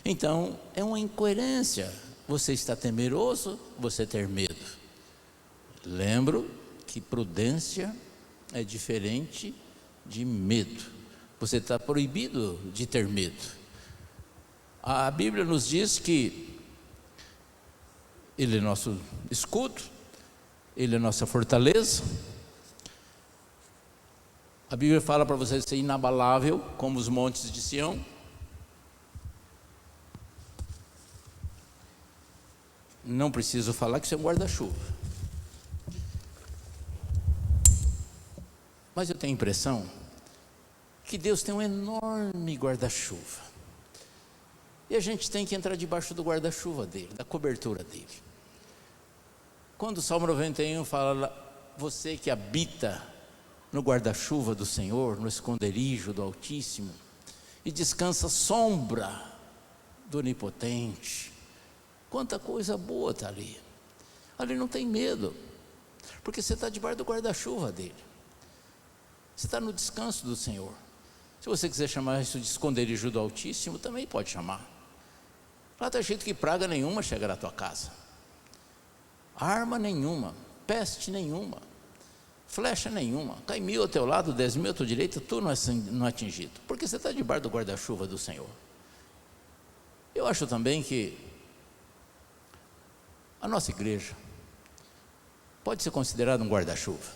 Speaker 2: Então é uma incoerência você está temeroso, você ter medo. Lembro que prudência é diferente de medo. Você está proibido de ter medo. A Bíblia nos diz que Ele é nosso escudo, Ele é nossa fortaleza. A Bíblia fala para você ser inabalável como os montes de Sião. Não preciso falar que você é um guarda-chuva. Mas eu tenho a impressão que Deus tem um enorme guarda-chuva. E a gente tem que entrar debaixo do guarda-chuva dele, da cobertura dele. Quando o Salmo 91 fala: você que habita no guarda-chuva do Senhor, no esconderijo do Altíssimo, e descansa à sombra do Onipotente. Quanta coisa boa está ali. Ali não tem medo, porque você está debaixo do guarda-chuva dele. Você está no descanso do Senhor. Se você quiser chamar isso de esconderijo do Altíssimo, também pode chamar. Lá está escrito que praga nenhuma chegará à tua casa, arma nenhuma, peste nenhuma, flecha nenhuma, cai 1.000 ao teu lado, 10.000 à tua direita, tu não é atingido, porque você está debaixo do guarda-chuva do Senhor. Eu acho também que a nossa igreja pode ser considerada um guarda-chuva,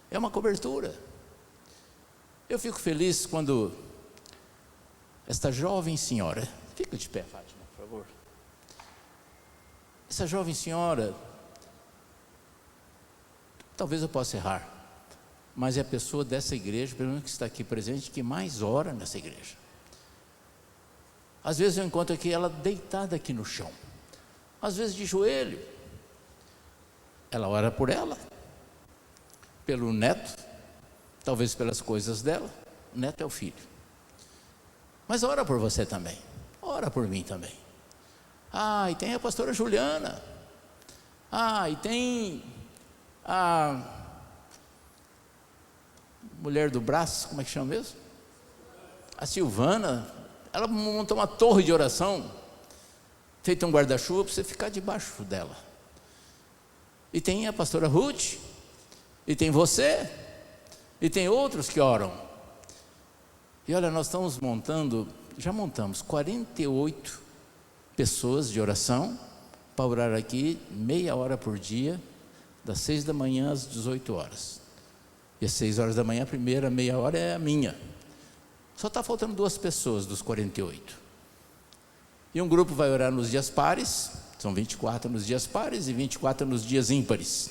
Speaker 2: é uma cobertura. Eu fico feliz quando esta jovem senhora, fica de pé, Fátima, por favor. Essa jovem senhora, talvez eu possa errar, mas é a pessoa dessa igreja, pelo menos que está aqui presente, que mais ora nessa igreja. Às vezes eu encontro aqui ela deitada aqui no chão, às vezes de joelho. Ela ora por ela, pelo neto, talvez pelas coisas dela. O neto é o filho, mas ora por você também, ora por mim também. E tem a pastora Juliana, e tem a mulher do braço, como é que chama mesmo? A Silvana. Ela montou uma torre de oração, feita um guarda-chuva para você ficar debaixo dela. E tem a pastora Ruth, e tem você, e tem outros que oram. E olha, nós estamos já montamos 48 pessoas de oração para orar aqui meia hora por dia, das 6 da manhã às 18 horas. E às 6 horas da manhã, a primeira meia hora é a minha. Só está faltando 2 pessoas dos 48. E um grupo vai orar nos dias pares, são 24 nos dias pares e 24 nos dias ímpares.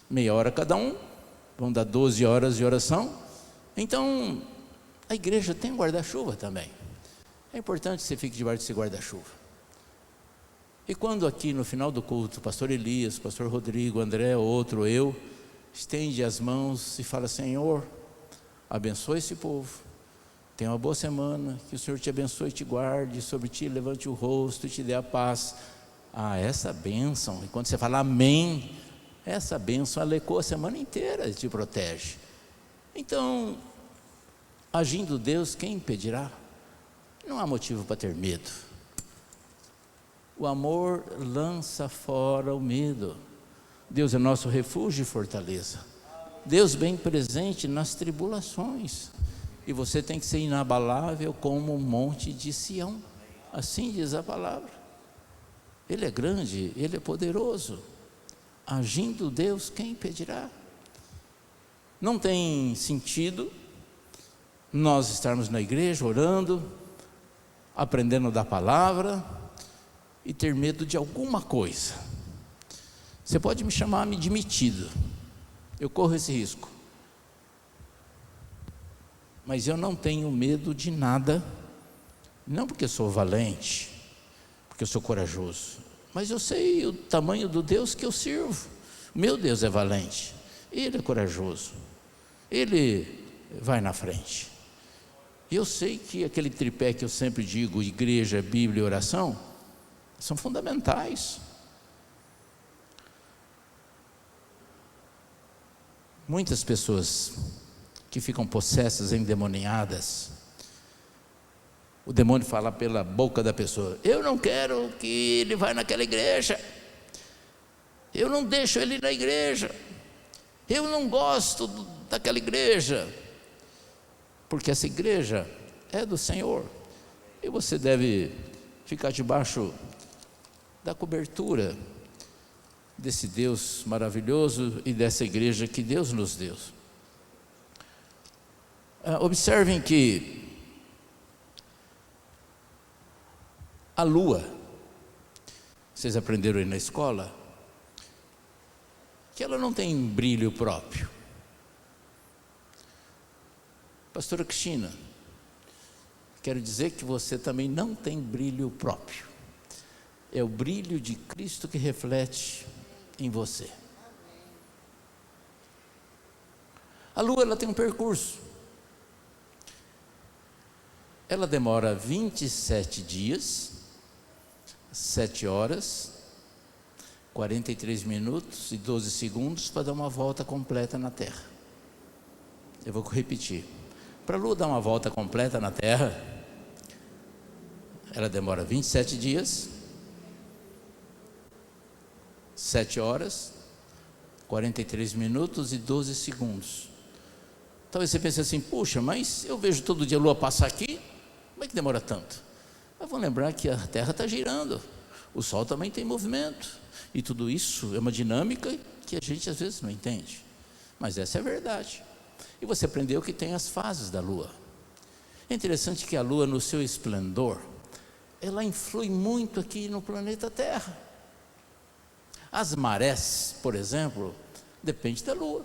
Speaker 2: Meia hora cada um, vão dar 12 horas de oração. Então, a igreja tem um guarda-chuva também. É importante que você fique debaixo desse guarda-chuva. E quando aqui no final do culto, o pastor Elias, o pastor Rodrigo, André, outro, eu, estende as mãos e fala: Senhor, abençoa esse povo, Tenha uma boa semana, que o Senhor te abençoe e te guarde, sobre ti levante o rosto e te dê a paz. Essa bênção, e quando você fala amém, essa bênção ela ecoa a semana inteira e te protege. Então, agindo Deus, quem impedirá? Não há motivo para ter medo. O amor lança fora o medo. Deus é nosso refúgio e fortaleza. Deus bem presente nas tribulações. E você tem que ser inabalável como um monte de Sião. Assim diz a palavra. Ele é grande, Ele é poderoso. Agindo Deus, quem impedirá? Não tem sentido nós estarmos na igreja orando, aprendendo da palavra e ter medo de alguma coisa. Você pode me chamar de metido, eu corro esse risco, mas eu não tenho medo de nada, não porque eu sou valente, porque eu sou corajoso, mas eu sei o tamanho do Deus que eu sirvo. Meu Deus é valente, Ele é corajoso, Ele vai na frente. E eu sei que aquele tripé que eu sempre digo, igreja, Bíblia e oração, são fundamentais. Muitas pessoas que ficam possessas, endemoniadas, o demônio fala pela boca da pessoa: eu não quero que ele vá naquela igreja, eu não deixo ele ir na igreja, eu não gosto daquela igreja, porque essa igreja é do Senhor, e você deve ficar debaixo da cobertura desse Deus maravilhoso e dessa igreja que Deus nos deu. Observem que a lua, vocês aprenderam aí na escola, que ela não tem brilho próprio. Pastora Cristina, quero dizer que você também não tem brilho próprio. É o brilho de Cristo que reflete em você. A lua, ela tem um percurso. Ela demora 27 dias, 7 horas, 43 minutos e 12 segundos para dar uma volta completa na Terra. Eu vou repetir. Para a lua dar uma volta completa na Terra, ela demora 27 dias, 7 horas, 43 minutos e 12 segundos. Talvez você pense assim: puxa, mas eu vejo todo dia a lua passar aqui, como é que demora tanto? Mas vamos lembrar que a Terra está girando, o Sol também tem movimento, e tudo isso é uma dinâmica que a gente às vezes não entende, mas essa é a verdade. E você aprendeu que tem as fases da lua. É interessante que a lua, no seu esplendor, ela influi muito aqui no planeta Terra. As marés, por exemplo, dependem da lua.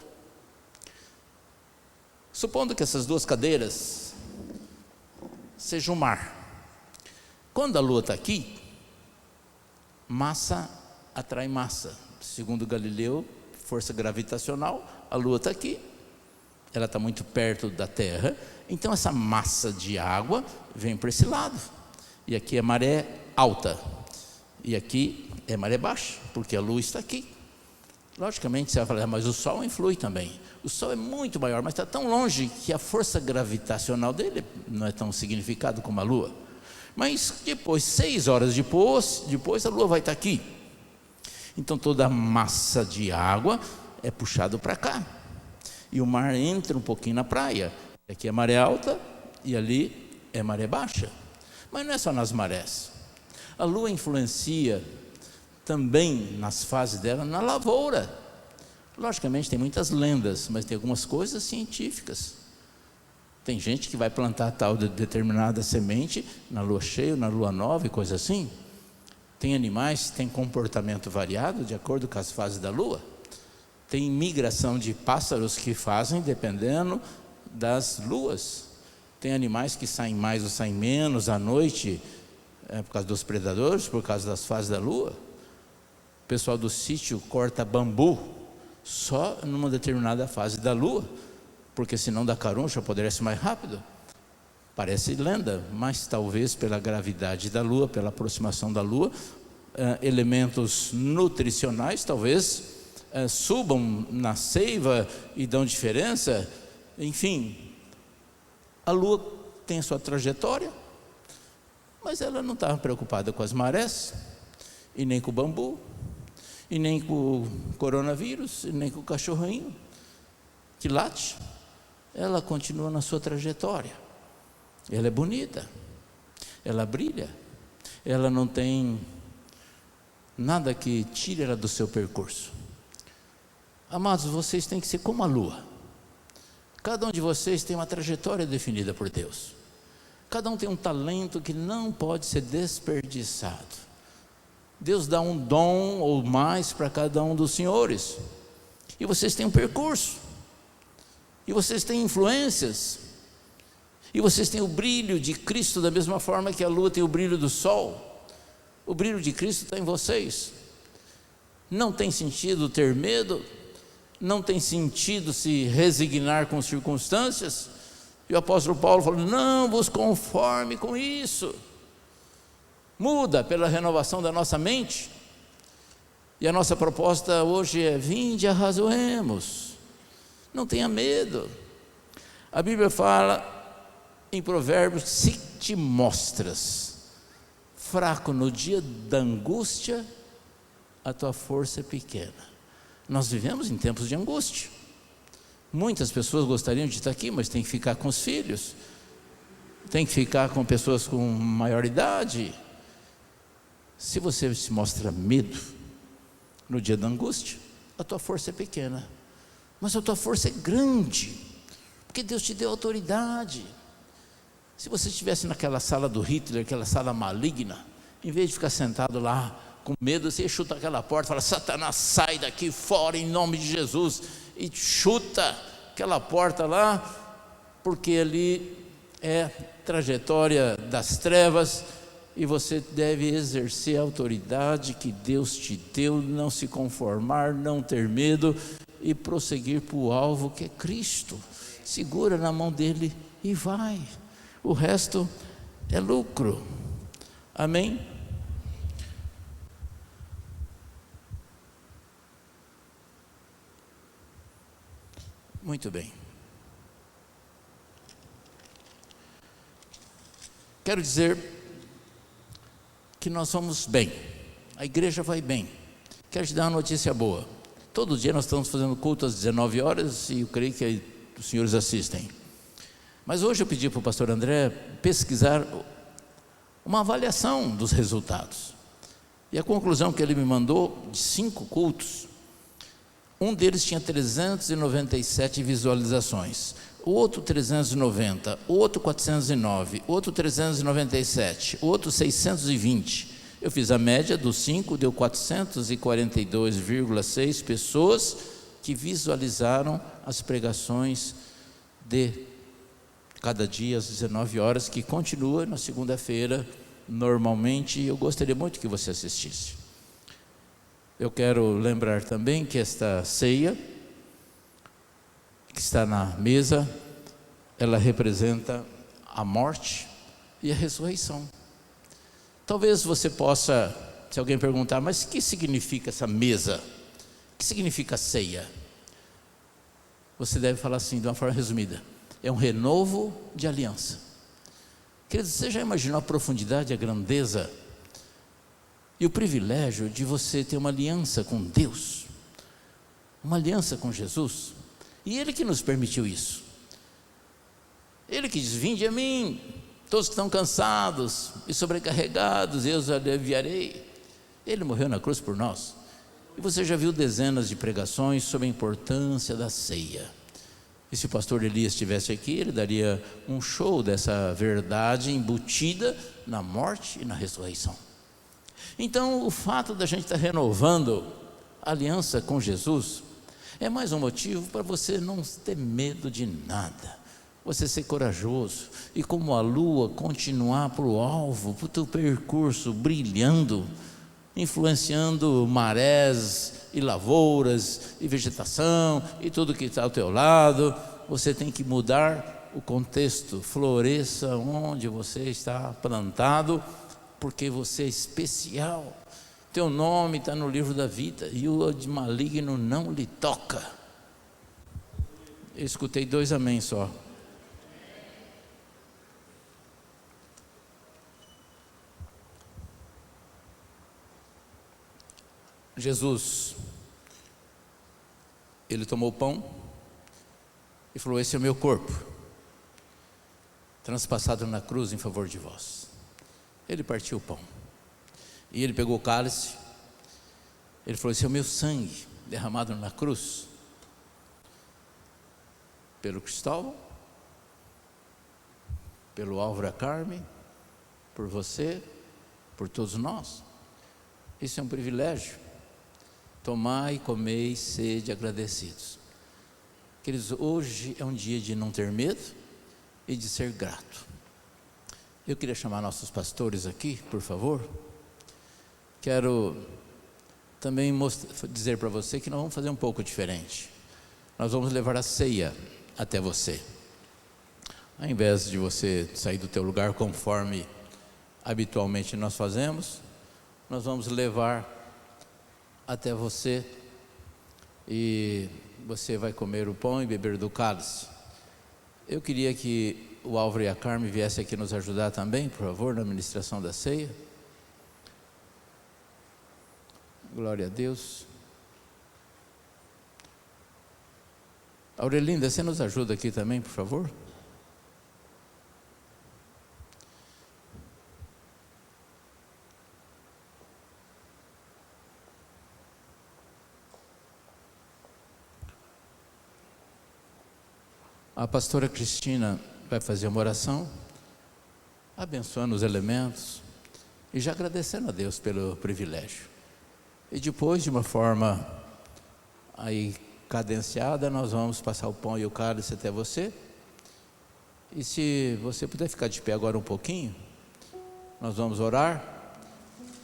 Speaker 2: Supondo que essas duas cadeiras sejam o mar. Quando a lua está aqui, massa atrai massa. Segundo Galileu, força gravitacional, a lua está aqui, ela está muito perto da Terra, então essa massa de água vem para esse lado, e aqui é maré alta, e aqui é maré baixa, porque a lua está aqui. Logicamente você vai falar: mas o Sol influi também. O Sol é muito maior, mas está tão longe que a força gravitacional dele não é tão significado como a lua. Mas depois, 6 horas depois a lua vai estar aqui. Então toda a massa de água é puxada para cá, e o mar entra um pouquinho na praia. Aqui é maré alta e ali é maré baixa. Mas não é só nas marés. A lua influencia também nas fases dela na lavoura. Logicamente tem muitas lendas, mas tem algumas coisas científicas. Tem gente que vai plantar tal determinada semente na lua cheia, na lua nova e coisa assim. Tem animais que têm comportamento variado de acordo com as fases da lua. Tem migração de pássaros que fazem dependendo das luas. Tem animais que saem mais ou saem menos à noite, por causa dos predadores, por causa das fases da lua. O pessoal do sítio corta bambu só numa determinada fase da lua, porque senão da caruncha apodrece mais rápido. Parece lenda, mas talvez pela gravidade da Lua, pela aproximação da Lua, elementos nutricionais talvez subam na seiva e dão diferença. Enfim, a Lua tem a sua trajetória, mas ela não estava preocupada com as marés, e nem com o bambu, e nem com o coronavírus, e nem com o cachorrinho que late. Ela continua na sua trajetória. Ela é bonita, ela brilha, ela não tem nada que tire ela do seu percurso. Amados, vocês têm que ser como a lua. Cada um de vocês tem uma trajetória definida por Deus. Cada um tem um talento que não pode ser desperdiçado. Deus dá um dom ou mais para cada um dos senhores. E vocês têm um percurso. E vocês têm influências. E vocês têm o brilho de Cristo da mesma forma que a lua tem o brilho do sol. O brilho de Cristo está em vocês. Não tem sentido ter medo, não tem sentido se resignar com circunstâncias. E o apóstolo Paulo falou: não vos conforme com isso. Muda pela renovação da nossa mente. E a nossa proposta hoje é: vinde, arrazoemos. Não tenha medo. A Bíblia fala em Provérbios: se te mostras fraco no dia da angústia, a tua força é pequena. Nós vivemos em tempos de angústia. Muitas pessoas gostariam de estar aqui, mas tem que ficar com os filhos, tem que ficar com pessoas com maior idade. Se você se mostra medo no dia da angústia, a tua força é pequena. Mas a tua força é grande, porque Deus te deu autoridade. Se você estivesse naquela sala do Hitler, aquela sala maligna, em vez de ficar sentado lá com medo, você chuta aquela porta e fala: Satanás, sai daqui fora em nome de Jesus, e chuta aquela porta lá, porque ali é trajetória das trevas, e você deve exercer a autoridade que Deus te deu, não se conformar, não ter medo e prosseguir para o alvo que é Cristo. Segura na mão dele e vai. O resto é lucro. Amém? Muito bem. Quero dizer que nós vamos bem. A igreja vai bem. Quero te dar uma notícia boa. Todo dia nós estamos fazendo culto às 19 horas e eu creio que os senhores assistem. Mas hoje eu pedi para o pastor André pesquisar uma avaliação dos resultados. E a conclusão que ele me mandou, de 5 cultos, um deles tinha 397 visualizações, o outro 390, o outro 409, o outro 397, o outro 620. Eu fiz a média dos 5, deu 442,6 pessoas que visualizaram as pregações de cada dia às 19 horas, que continua na segunda-feira normalmente. Eu gostaria muito que você assistisse. Eu quero lembrar também que esta ceia que está na mesa, ela representa a morte e a ressurreição. Talvez você possa, se alguém perguntar: mas o que significa essa mesa? O que significa ceia? Você deve falar assim, de uma forma resumida: é um renovo de aliança. Queridos, você já imaginou a profundidade, a grandeza e o privilégio de você ter uma aliança com Deus, uma aliança com Jesus? E Ele que nos permitiu isso. Ele que diz: vinde a mim, todos que estão cansados e sobrecarregados, eu os aliviarei. Ele morreu na cruz por nós. E você já viu dezenas de pregações sobre a importância da ceia. E se o pastor Elias estivesse aqui, ele daria um show dessa verdade embutida na morte e na ressurreição. Então, o fato da gente estar renovando a aliança com Jesus é mais um motivo para você não ter medo de nada, você ser corajoso e, como a lua, continuar para o alvo, para o teu percurso, brilhando, influenciando marés e lavouras e vegetação e tudo que está ao teu lado. Você tem que mudar o contexto, floresça onde você está plantado, porque você é especial. Teu nome está no livro da vida e o de maligno não lhe toca. Eu escutei 2 amém só. Jesus, ele tomou o pão e falou: esse é o meu corpo, transpassado na cruz em favor de vós. Ele partiu o pão e ele pegou o cálice. Ele falou: esse é o meu sangue derramado na cruz pelo Cristóvão, pelo Álvaro e a Carmen, por você, por todos nós. Isso é um privilégio. Tomai, comei, sede agradecidos. Queridos, hoje é um dia de não ter medo e de ser grato. Eu queria chamar nossos pastores aqui, por favor. Quero também dizer para você que nós vamos fazer um pouco diferente. Nós vamos levar a ceia até você. Ao invés de você sair do teu lugar conforme habitualmente nós fazemos, nós vamos levar até você e você vai comer o pão e beber do cálice. Eu queria que o Álvaro e a Carmen viessem aqui nos ajudar também, por favor, na ministração da ceia. Glória a Deus. Aurelinda, você nos ajuda aqui também, por favor? A pastora Cristina vai fazer uma oração, abençoando os elementos e já agradecendo a Deus pelo privilégio. E depois, de uma forma aí cadenciada, nós vamos passar o pão e o cálice até você. E se você puder ficar de pé agora um pouquinho, nós vamos orar.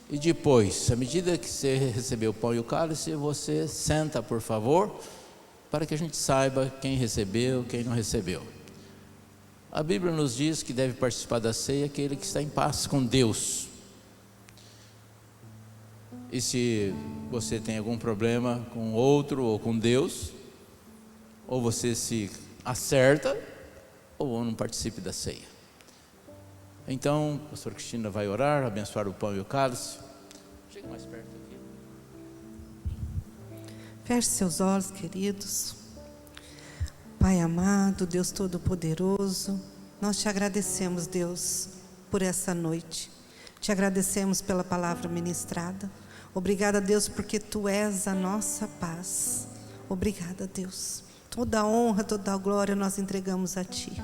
Speaker 2: E depois, à medida que você receber o pão e o cálice, você senta, por favor, para que a gente saiba quem recebeu, quem não recebeu. A Bíblia nos diz que deve participar da ceia aquele que está em paz com Deus. E se você tem algum problema com outro ou com Deus, ou você se acerta, ou não participe da ceia. Então, a pastora Cristina vai orar, abençoar o pão e o cálice. Chega mais perto aqui.
Speaker 6: Feche seus olhos, queridos. Pai amado, Deus Todo-Poderoso, nós te agradecemos, Deus, por essa noite. Te agradecemos pela palavra ministrada. Obrigada, Deus, porque Tu és a nossa paz. Obrigada, Deus. Toda a honra, toda a glória nós entregamos a Ti.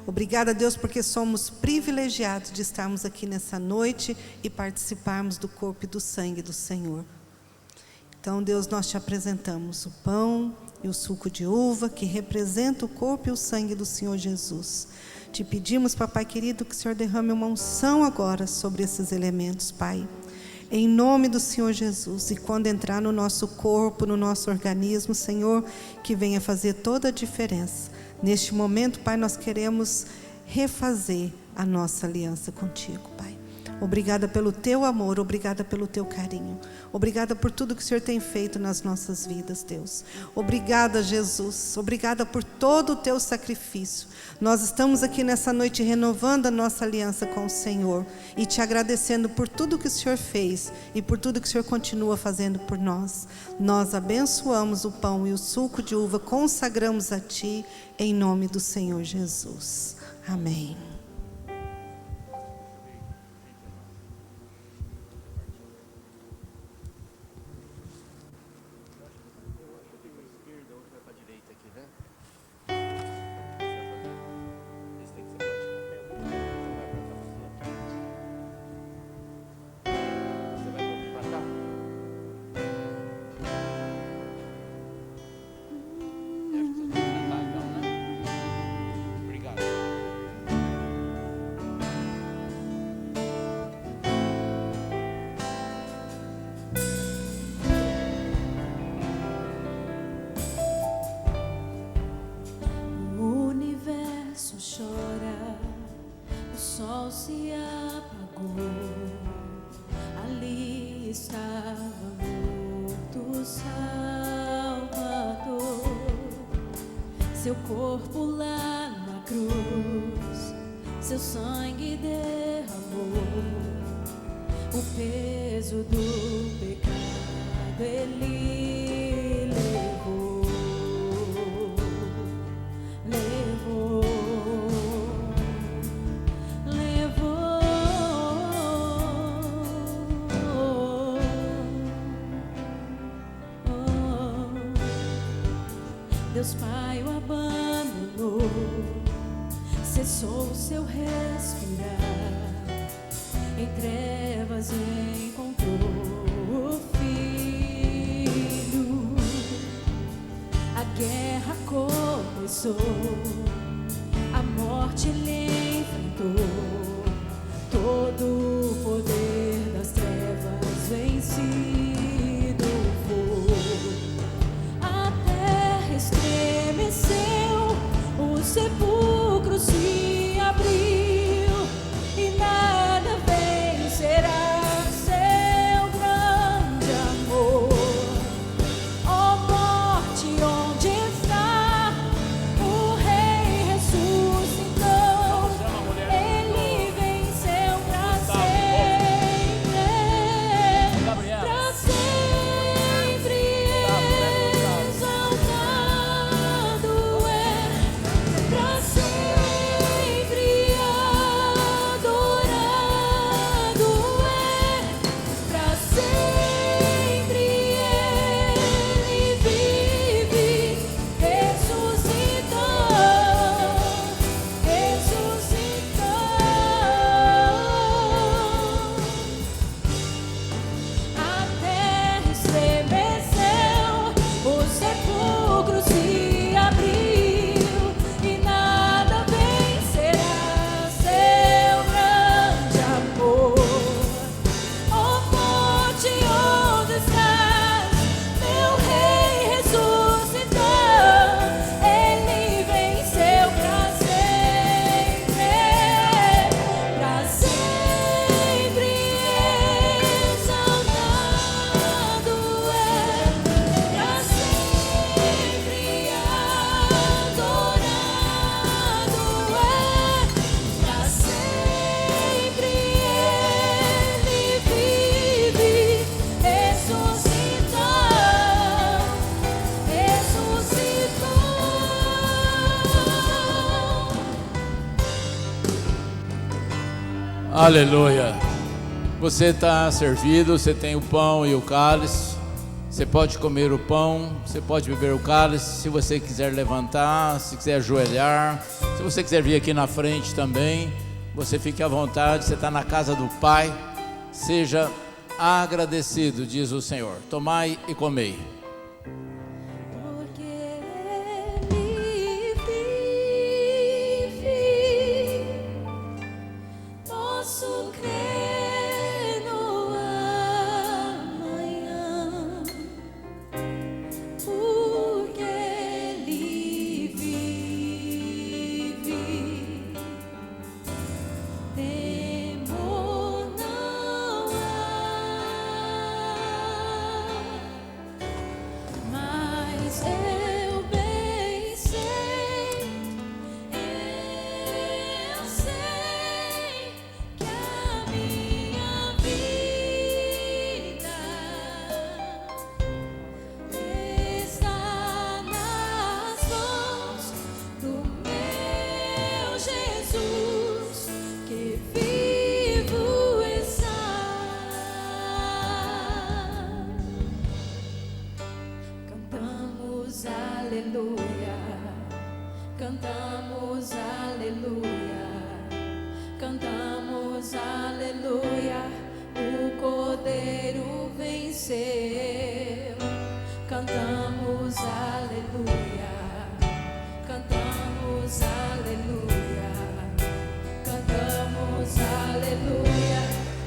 Speaker 6: Obrigada, Deus, porque somos privilegiados de estarmos aqui nessa noite e participarmos do corpo e do sangue do Senhor. Então, Deus, nós te apresentamos o pão e o suco de uva, que representa o corpo e o sangue do Senhor Jesus. Te pedimos, papai querido, que o Senhor derrame uma unção agora sobre esses elementos, Pai. Em nome do Senhor Jesus. E quando entrar no nosso corpo, no nosso organismo, Senhor, que venha fazer toda a diferença. Neste momento, Pai, nós queremos refazer a nossa aliança contigo, Pai. Obrigada pelo Teu amor, obrigada pelo Teu carinho. Obrigada por tudo que o Senhor tem feito nas nossas vidas, Deus. Obrigada, Jesus. Obrigada por todo o Teu sacrifício. Nós estamos aqui nessa noite renovando a nossa aliança com o Senhor e Te agradecendo por tudo que o Senhor fez e por tudo que o Senhor continua fazendo por nós. Nós abençoamos o pão e o suco de uva, consagramos a Ti em nome do Senhor Jesus. Amém.
Speaker 1: seu corpo lá na cruz, seu sangue derramou, o peso do pecado Ele levou, levou, levou. Deus Pai o abandonou, cessou o seu respirar, em trevas encontrou o Filho. A guerra começou, a morte ele enfrentou, todo o poder das trevas vencido foi. A terra estremeceu, o sepulcro se abriu e nada vencerá seu grande amor. Ó morte, onde está? O Rei ressuscitou, Ele venceu pra sempre, pra sempre exaltado é, pra sempre adorado é, pra sempre Ele vive, ressuscitou, ressuscitou. A terra estremeceu, o sepulcro se abriu e nada vencerá seu grande amor. Ó morte, onde estás? Meu Rei ressuscitou, Ele venceu pra sempre exaltado é, pra sempre adorado é, pra sempre Ele vive, ressuscitou, ressuscitou.
Speaker 2: Aleluia. Você está servido, você tem o pão e o cálice. Você pode comer o pão, você pode beber o cálice. Se você quiser levantar, se quiser ajoelhar, se você quiser vir aqui na frente também, você fique à vontade. Você está na casa do Pai. Seja agradecido, diz o Senhor. Tomai e comei.
Speaker 1: Porque Ele vive, posso crer no amanhã. Porque Ele vive, temor não há. Mas eu bem sei que a minha vida está nas mãos do meu Jesus, que vivo está. Cantamos aleluia, cantamos aleluia, cantamos aleluia, o Cordeiro venceu. Cantamos aleluia, cantamos aleluia, cantamos aleluia,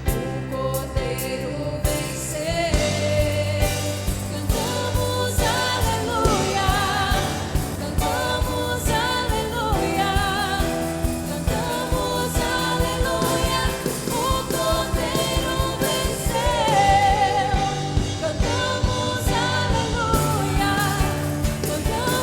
Speaker 1: o Cordeiro venceu. Cantamos aleluia, cantamos aleluia, cantamos aleluia, o Cordeiro venceu. Cantamos aleluia, cantamos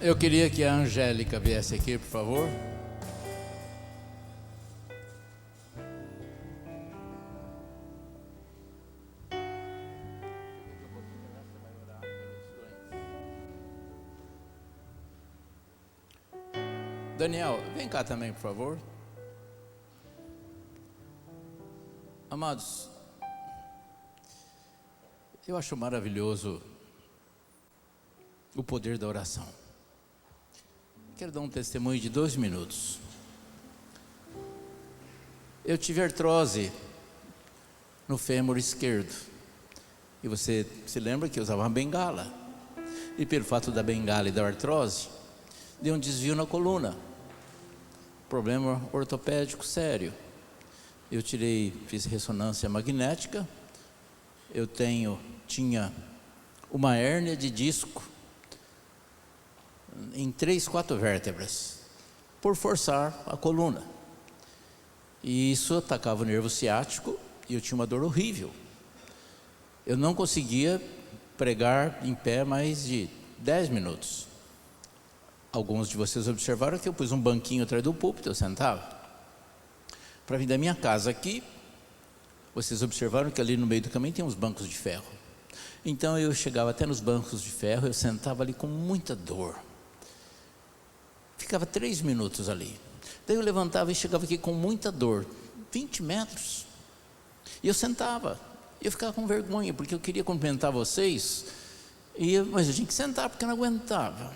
Speaker 2: Eu queria que a Angélica viesse aqui, por favor. Daniel, vem cá também, por favor. Amados, eu acho maravilhoso o poder da oração. Quero dar um testemunho de 2 minutos. Eu tive artrose no fêmur esquerdo. E você se lembra que eu usava uma bengala. E pelo fato da bengala e da artrose, deu um desvio na coluna. Problema ortopédico sério. Eu fiz ressonância magnética. Eu tinha uma hérnia de disco em 3, 4 vértebras, por forçar a coluna. E isso atacava o nervo ciático e eu tinha uma dor horrível. Eu não conseguia pregar em pé mais de 10 minutos. Alguns de vocês observaram que eu pus um banquinho atrás do púlpito, eu sentava. Para vir da minha casa aqui, vocês observaram que ali no meio do caminho tem uns bancos de ferro. Então eu chegava até nos bancos de ferro, eu sentava ali com muita dor. Ficava 3 minutos ali. Daí eu levantava e chegava aqui com muita dor, 20 metros. E eu sentava. Eu ficava com vergonha, porque eu queria cumprimentar vocês, mas eu tinha que sentar, porque eu não aguentava.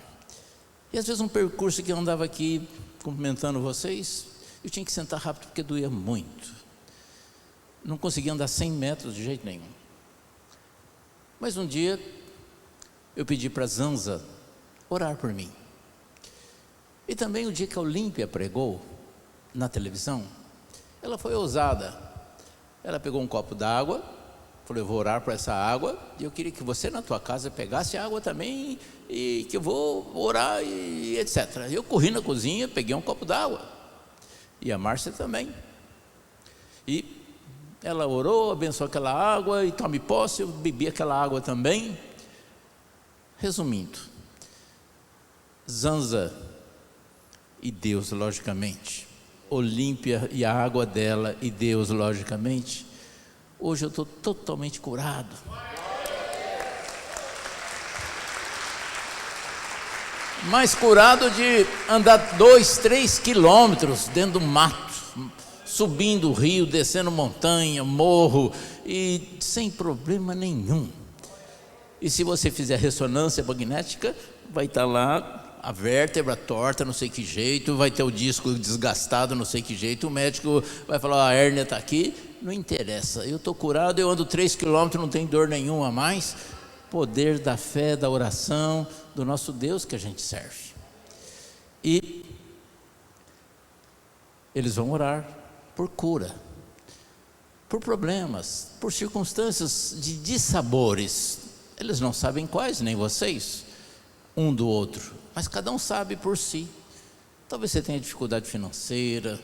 Speaker 2: E às vezes um percurso que eu andava aqui cumprimentando vocês, eu tinha que sentar rápido, porque doía muito. Não conseguia andar 100 metros de jeito nenhum. Mas um dia, eu pedi para a Zanza orar por mim. E também o dia que a Olímpia pregou na televisão, ela foi ousada. Ela pegou um copo d'água, falou: eu vou orar por essa água, e eu queria que você na tua casa pegasse água também, e que eu vou orar, e etc. Eu corri na cozinha, peguei um copo d'água, e a Márcia também. E ela orou, abençoou aquela água, e tome posse, eu bebi aquela água também. Resumindo, Zanza e Deus, logicamente, Olímpia e a água dela e Deus, logicamente, hoje eu estou totalmente curado. Mas curado de andar 2, 3 quilômetros dentro do mato, subindo o rio, descendo montanha, morro, e sem problema nenhum. E se você fizer ressonância magnética, vai estar lá a vértebra torta, não sei que jeito, vai ter o disco desgastado, não sei que jeito, o médico vai falar: a hérnia está aqui. Não interessa, eu estou curado, eu ando 3 quilômetros, não tenho dor nenhuma mais. Poder da fé, da oração, do nosso Deus que a gente serve. E eles vão orar por cura, por problemas, por circunstâncias de dissabores. Eles não sabem quais, nem vocês, um do outro, mas cada um sabe por si. Talvez você tenha dificuldade financeira,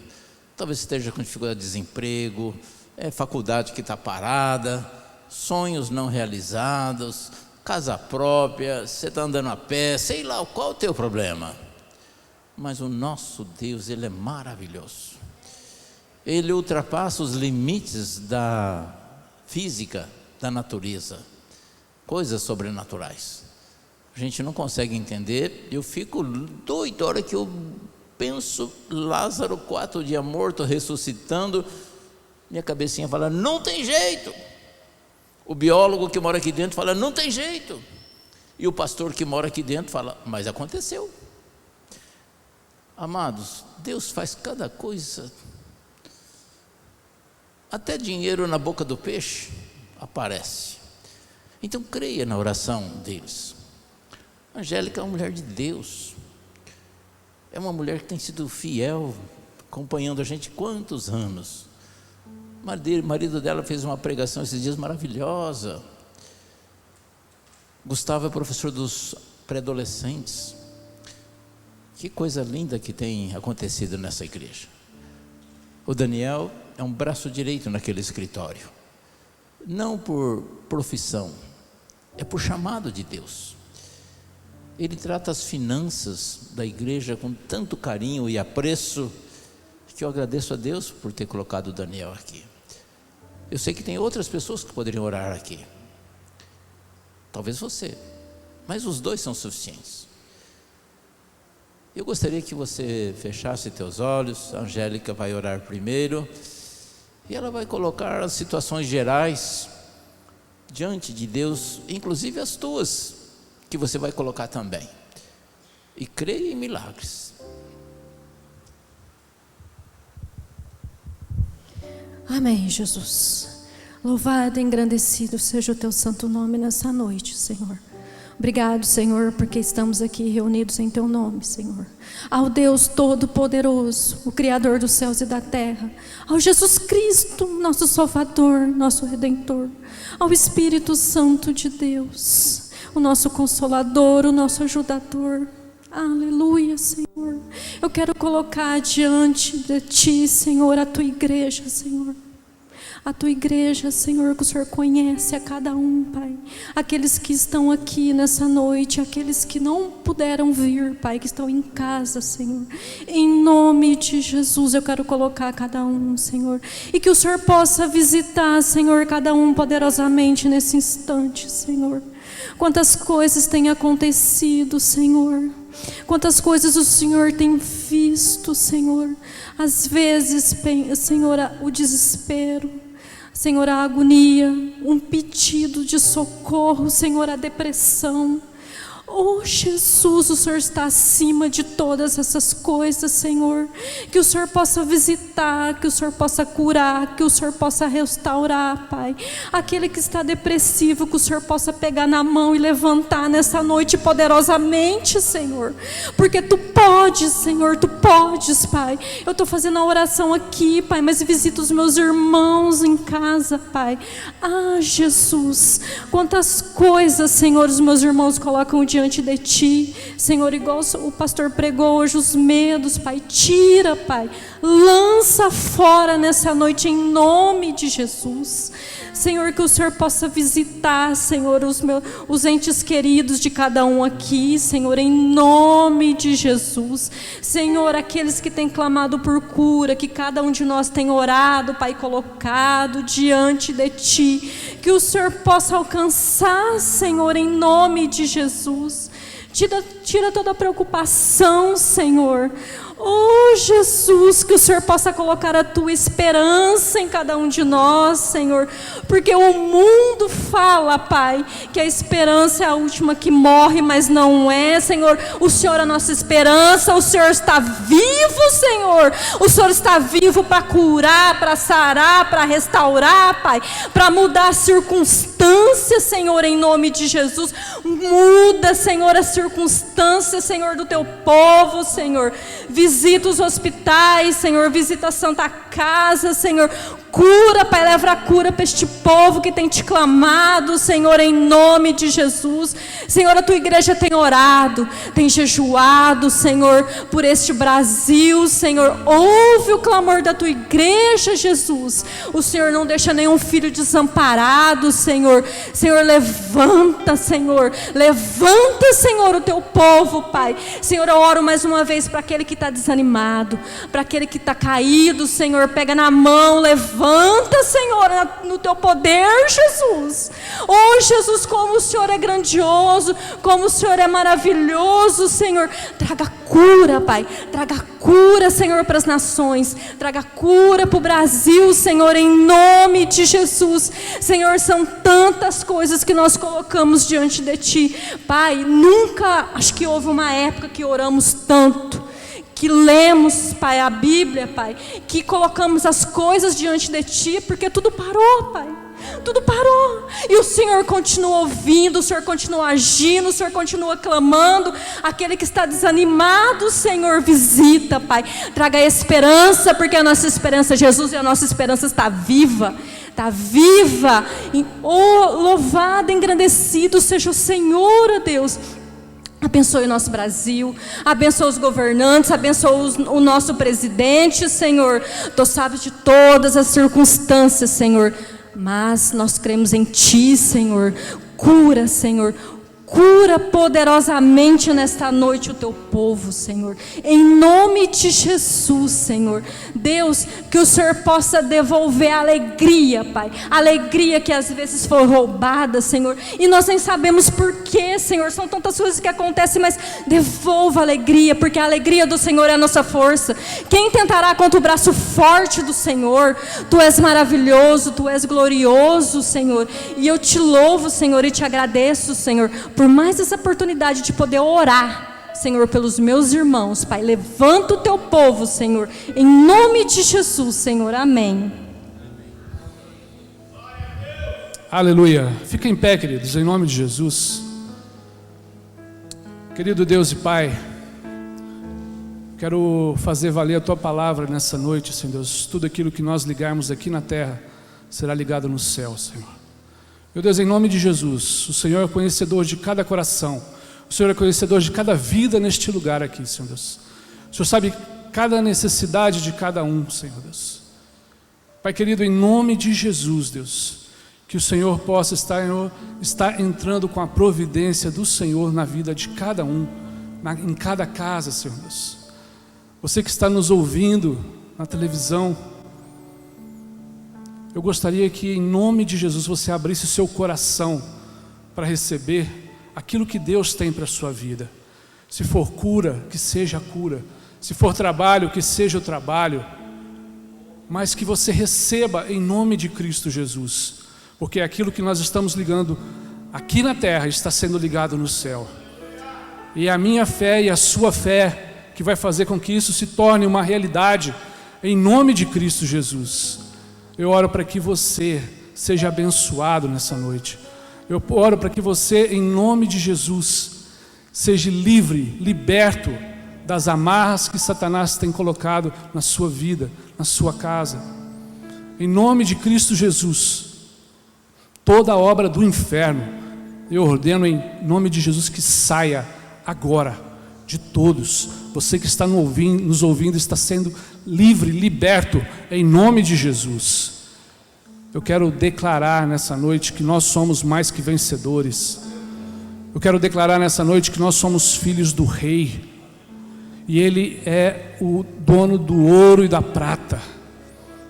Speaker 2: talvez você esteja com dificuldade de desemprego, faculdade que está parada, sonhos não realizados, casa própria, você está andando a pé, sei lá qual é o teu problema. Mas o nosso Deus, Ele é maravilhoso. Ele ultrapassa os limites da física, da natureza, coisas sobrenaturais. A gente não consegue entender. Eu fico doido a hora que eu penso Lázaro 4 dias morto, ressuscitando. Minha cabecinha fala: não tem jeito. O biólogo que mora aqui dentro fala: não tem jeito. E o pastor que mora aqui dentro fala: mas aconteceu. Amados, Deus faz cada coisa. Até dinheiro na boca do peixe aparece. Então creia na oração deles. A Angélica é uma mulher de Deus. É uma mulher que tem sido fiel, acompanhando a gente quantos anos. O marido dela fez uma pregação esses dias maravilhosa. Gustavo é professor dos pré-adolescentes. Que coisa linda que tem acontecido nessa igreja. O Daniel é um braço direito naquele escritório. Não por profissão, é por chamado de Deus. Ele trata as finanças da igreja com tanto carinho e apreço, que eu agradeço a Deus por ter colocado o Daniel aqui. Eu sei que tem outras pessoas que poderiam orar aqui, talvez você, mas os dois são suficientes. Eu gostaria que você fechasse teus olhos. A Angélica vai orar primeiro, e ela vai colocar as situações gerais diante de Deus, inclusive as tuas, que você vai colocar também. E creia em milagres.
Speaker 1: Amém, Jesus. Louvado e engrandecido seja o teu santo nome nessa noite, Senhor. Obrigado, Senhor, porque estamos aqui reunidos em teu nome, Senhor. Ao Deus Todo-Poderoso, o Criador dos céus e da terra, ao Jesus Cristo, nosso Salvador, nosso Redentor, ao Espírito Santo de Deus, o nosso Consolador, o nosso Ajudador. Aleluia, Senhor. Eu quero colocar diante de Ti, Senhor, a Tua igreja, Senhor. A Tua igreja, Senhor, que o Senhor conhece a cada um, Pai. Aqueles que estão aqui nessa noite, aqueles que não puderam vir, Pai, que estão em casa, Senhor. Em nome de Jesus, eu quero colocar cada um, Senhor. E que o Senhor possa visitar, Senhor, cada um poderosamente nesse instante, Senhor. Quantas coisas têm acontecido, Senhor. Quantas coisas o Senhor tem visto, Senhor. Às vezes, Senhor, o desespero, Senhor, a agonia, um pedido de socorro, Senhor, a depressão. Oh, Jesus, o Senhor está acima de todas essas coisas, Senhor. Que o Senhor possa visitar, que o Senhor possa curar, que o Senhor possa restaurar, Pai. Aquele que está depressivo, que o Senhor possa pegar na mão e levantar nessa noite poderosamente, Senhor. Porque Tu podes, Senhor, Tu podes, Pai. Eu estou fazendo a oração aqui, Pai, mas visita os meus irmãos em casa, Pai. Ah, Jesus, quantas coisas, Senhor, os meus irmãos colocam diante de Ti, Senhor, igual o pastor pregou hoje, os medos, Pai, tira, Pai, lança fora nessa noite em nome de Jesus. Senhor, que o Senhor possa visitar, Senhor, os entes queridos de cada um aqui, Senhor, em nome de Jesus. Senhor, aqueles que têm clamado por cura, que cada um de nós tem orado, Pai, colocado diante de Ti, que o Senhor possa alcançar, Senhor, em nome de Jesus. Tira toda a preocupação, Senhor. Oh, Jesus, que o Senhor possa colocar a Tua esperança em cada um de nós, Senhor, porque o mundo fala, Pai, que a esperança é a última que morre, mas não é, Senhor. O Senhor é a nossa esperança, o Senhor está vivo, Senhor. O Senhor está vivo para curar, para sarar, para restaurar, Pai, para mudar as circunstâncias, Senhor, em nome de Jesus. Muda, Senhor, as circunstâncias, Senhor, do Teu povo, Senhor. Visita os hospitais, Senhor, visita a Santa Casa, Senhor. Cura, Pai, leva a cura para este povo que tem Te clamado, Senhor, em nome de Jesus. Senhor, a Tua igreja tem orado, tem jejuado, Senhor, por este Brasil, Senhor. Ouve o clamor da Tua igreja, Jesus. O Senhor não deixa nenhum filho desamparado, Senhor. Senhor, levanta, Senhor. Levanta, Senhor, o Teu povo, Pai. Senhor, eu oro mais uma vez para aquele que está desanimado, para aquele que está caído, Senhor. Pega na mão, levanta, Senhor, no Teu poder, Jesus. Oh, Jesus, como o Senhor é grandioso, como o Senhor é maravilhoso, Senhor. Traga cura, Pai. Traga cura, Senhor, para as nações. Traga cura para o Brasil, Senhor, em nome de Jesus. Senhor, são tantas coisas que nós colocamos diante de Ti, Pai. Nunca, acho que houve uma época que oramos tanto, que lemos, Pai, a Bíblia, Pai, que colocamos as coisas diante de Ti, porque tudo parou, Pai. Tudo parou, e o Senhor continua ouvindo, o Senhor continua agindo, o Senhor continua clamando. Aquele que está desanimado, Senhor, visita, Pai. Traga esperança, porque a nossa esperança é Jesus, e a nossa esperança está viva. Está viva. Oh, louvado, engrandecido seja o Senhor, ó Deus. Abençoe o nosso Brasil, abençoe os governantes, abençoe o nosso presidente, Senhor. Tu sabes de todas as circunstâncias, Senhor, mas nós cremos em Ti, Senhor. Cura, Senhor.
Speaker 7: Cura poderosamente nesta noite o teu povo, Senhor. Em nome de Jesus, Senhor. Deus, que o Senhor possa devolver a alegria, Pai. A alegria que às vezes foi roubada, Senhor. E nós nem sabemos porquê, Senhor. São tantas coisas que acontecem, mas devolva a alegria, porque a alegria do Senhor é a nossa força. Quem tentará contra o braço forte do Senhor? Tu és maravilhoso, Tu és glorioso, Senhor. E eu te louvo, Senhor, e te agradeço, Senhor, por mais essa oportunidade de poder orar, Senhor, pelos meus irmãos, Pai. Levanta o teu povo, Senhor, em nome de Jesus, Senhor, amém.
Speaker 8: Aleluia. Fica em pé, queridos, em nome de Jesus. Querido Deus e Pai, quero fazer valer a Tua palavra nessa noite, Senhor Deus. Tudo aquilo que nós ligarmos aqui na terra será ligado no céu, Senhor. Meu Deus, em nome de Jesus, o Senhor é conhecedor de cada coração, o Senhor é conhecedor de cada vida neste lugar aqui, Senhor Deus. O Senhor sabe cada necessidade de cada um, Senhor Deus. Pai querido, em nome de Jesus, Deus, que o Senhor possa estar entrando com a providência do Senhor na vida de cada um, em cada casa, Senhor Deus. Você que está nos ouvindo na televisão, eu gostaria que em nome de Jesus você abrisse o seu coração para receber aquilo que Deus tem para a sua vida. Se for cura, que seja a cura. Se for trabalho, que seja o trabalho. Mas que você receba em nome de Cristo Jesus. Porque aquilo que nós estamos ligando aqui na terra está sendo ligado no céu. E é a minha fé e a sua fé que vai fazer com que isso se torne uma realidade em nome de Cristo Jesus. Eu oro para que você seja abençoado nessa noite. Eu oro para que você, em nome de Jesus, seja livre, liberto das amarras que Satanás tem colocado na sua vida, na sua casa. Em nome de Cristo Jesus, toda obra do inferno, eu ordeno em nome de Jesus que saia agora de todos. Você que está nos ouvindo está sendo livre, liberto, em nome de Jesus. Eu quero declarar nessa noite que nós somos mais que vencedores. Eu quero declarar nessa noite que nós somos filhos do Rei. E Ele é o dono do ouro e da prata.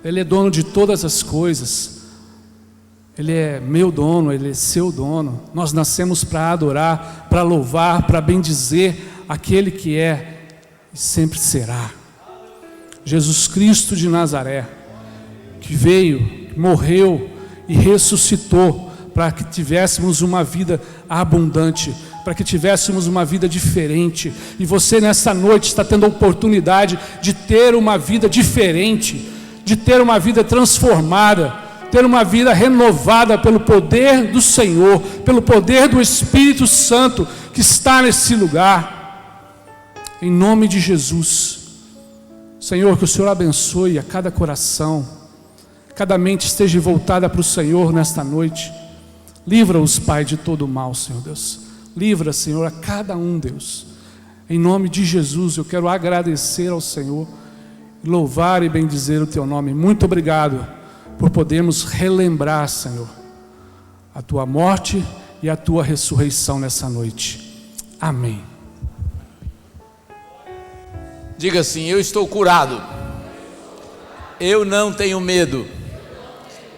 Speaker 8: Ele é dono de todas as coisas. Ele é meu dono, Ele é seu dono. Nós nascemos para adorar, para louvar, para bendizer aquele que é e sempre será. Jesus Cristo de Nazaré, que veio, morreu e ressuscitou para que tivéssemos uma vida abundante, para que tivéssemos uma vida diferente. E você nessa noite está tendo a oportunidade de ter uma vida diferente, de ter uma vida transformada, ter uma vida renovada pelo poder do Senhor, pelo poder do Espírito Santo que está nesse lugar. Em nome de Jesus, Senhor, que o Senhor abençoe a cada coração, cada mente esteja voltada para o Senhor nesta noite. Livra-os, Pai, de todo o mal, Senhor Deus. Livra, Senhor, a cada um, Deus. Em nome de Jesus, eu quero agradecer ao Senhor, louvar e bendizer o Teu nome. Muito obrigado por podermos relembrar, Senhor, a Tua morte e a Tua ressurreição nessa noite. Amém.
Speaker 2: Diga assim: eu estou curado. Eu não tenho medo.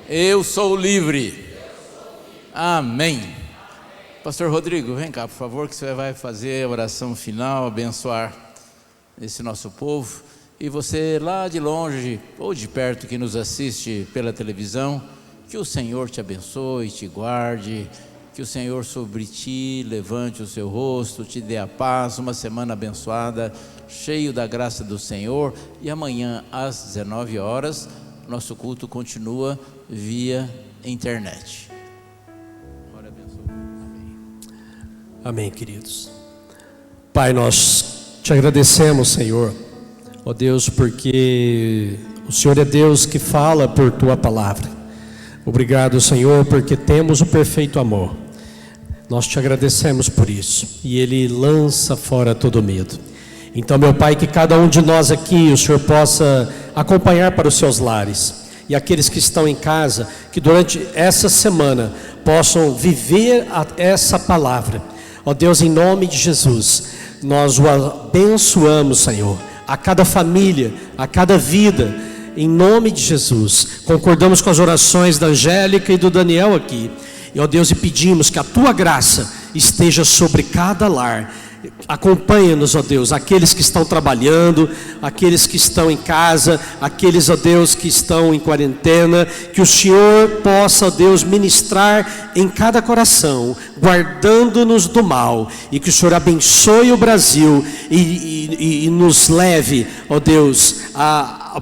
Speaker 2: Eu sou livre. Amém. Pastor Rodrigo, vem cá, por favor, que você vai fazer a oração final, abençoar esse nosso povo. E você lá de longe ou de perto que nos assiste pela televisão, que o Senhor te abençoe, te guarde, que o Senhor sobre ti levante o seu rosto, te dê a paz, uma semana abençoada, cheio da graça do Senhor. E amanhã às 19 horas, nosso culto continua via internet.
Speaker 9: Amém, queridos. Pai, nós te agradecemos, Senhor, ó Deus, porque o Senhor é Deus que fala por Tua palavra. Obrigado, Senhor, porque temos o perfeito amor. Nós te agradecemos por isso. E Ele lança fora todo medo. Então, meu Pai, que cada um de nós aqui, o Senhor possa acompanhar para os seus lares. E aqueles que estão em casa, que durante essa semana possam viver essa palavra. Ó Deus, em nome de Jesus, nós o abençoamos, Senhor, a cada família, a cada vida, em nome de Jesus. Concordamos com as orações da Angélica e do Daniel aqui. E, ó Deus, e pedimos que a Tua graça esteja sobre cada lar. Acompanha-nos, ó Deus, aqueles que estão trabalhando, aqueles que estão em casa, aqueles, ó Deus, que estão em quarentena, que o Senhor possa, ó Deus, ministrar em cada coração, guardando-nos do mal, e que o Senhor abençoe o Brasil e nos leve, ó Deus,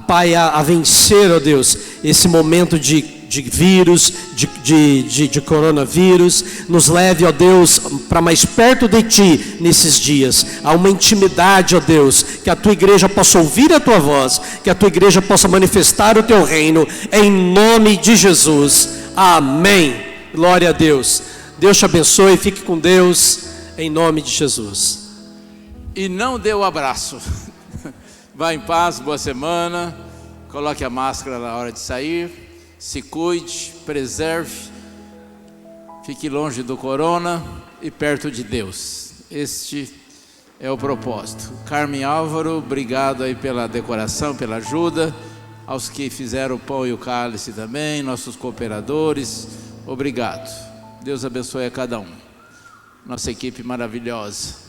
Speaker 9: Pai, a vencer, ó Deus, esse momento de vírus, de coronavírus. Nos leve, ó Deus, para mais perto de Ti nesses dias, a uma intimidade, ó Deus, que a Tua igreja possa ouvir a Tua voz, que a Tua igreja possa manifestar o Teu reino, em nome de Jesus, amém. Glória a Deus. Deus te abençoe, fique com Deus, em nome de Jesus.
Speaker 2: E não dê o abraço. Vá em paz, boa semana, coloque a máscara na hora de sair. Se cuide, preserve, fique longe do corona e perto de Deus. Este é o propósito. Carmen Álvaro, obrigado aí pela decoração, pela ajuda. Aos que fizeram o pão e o cálice também, nossos cooperadores, obrigado. Deus abençoe a cada um. Nossa equipe maravilhosa.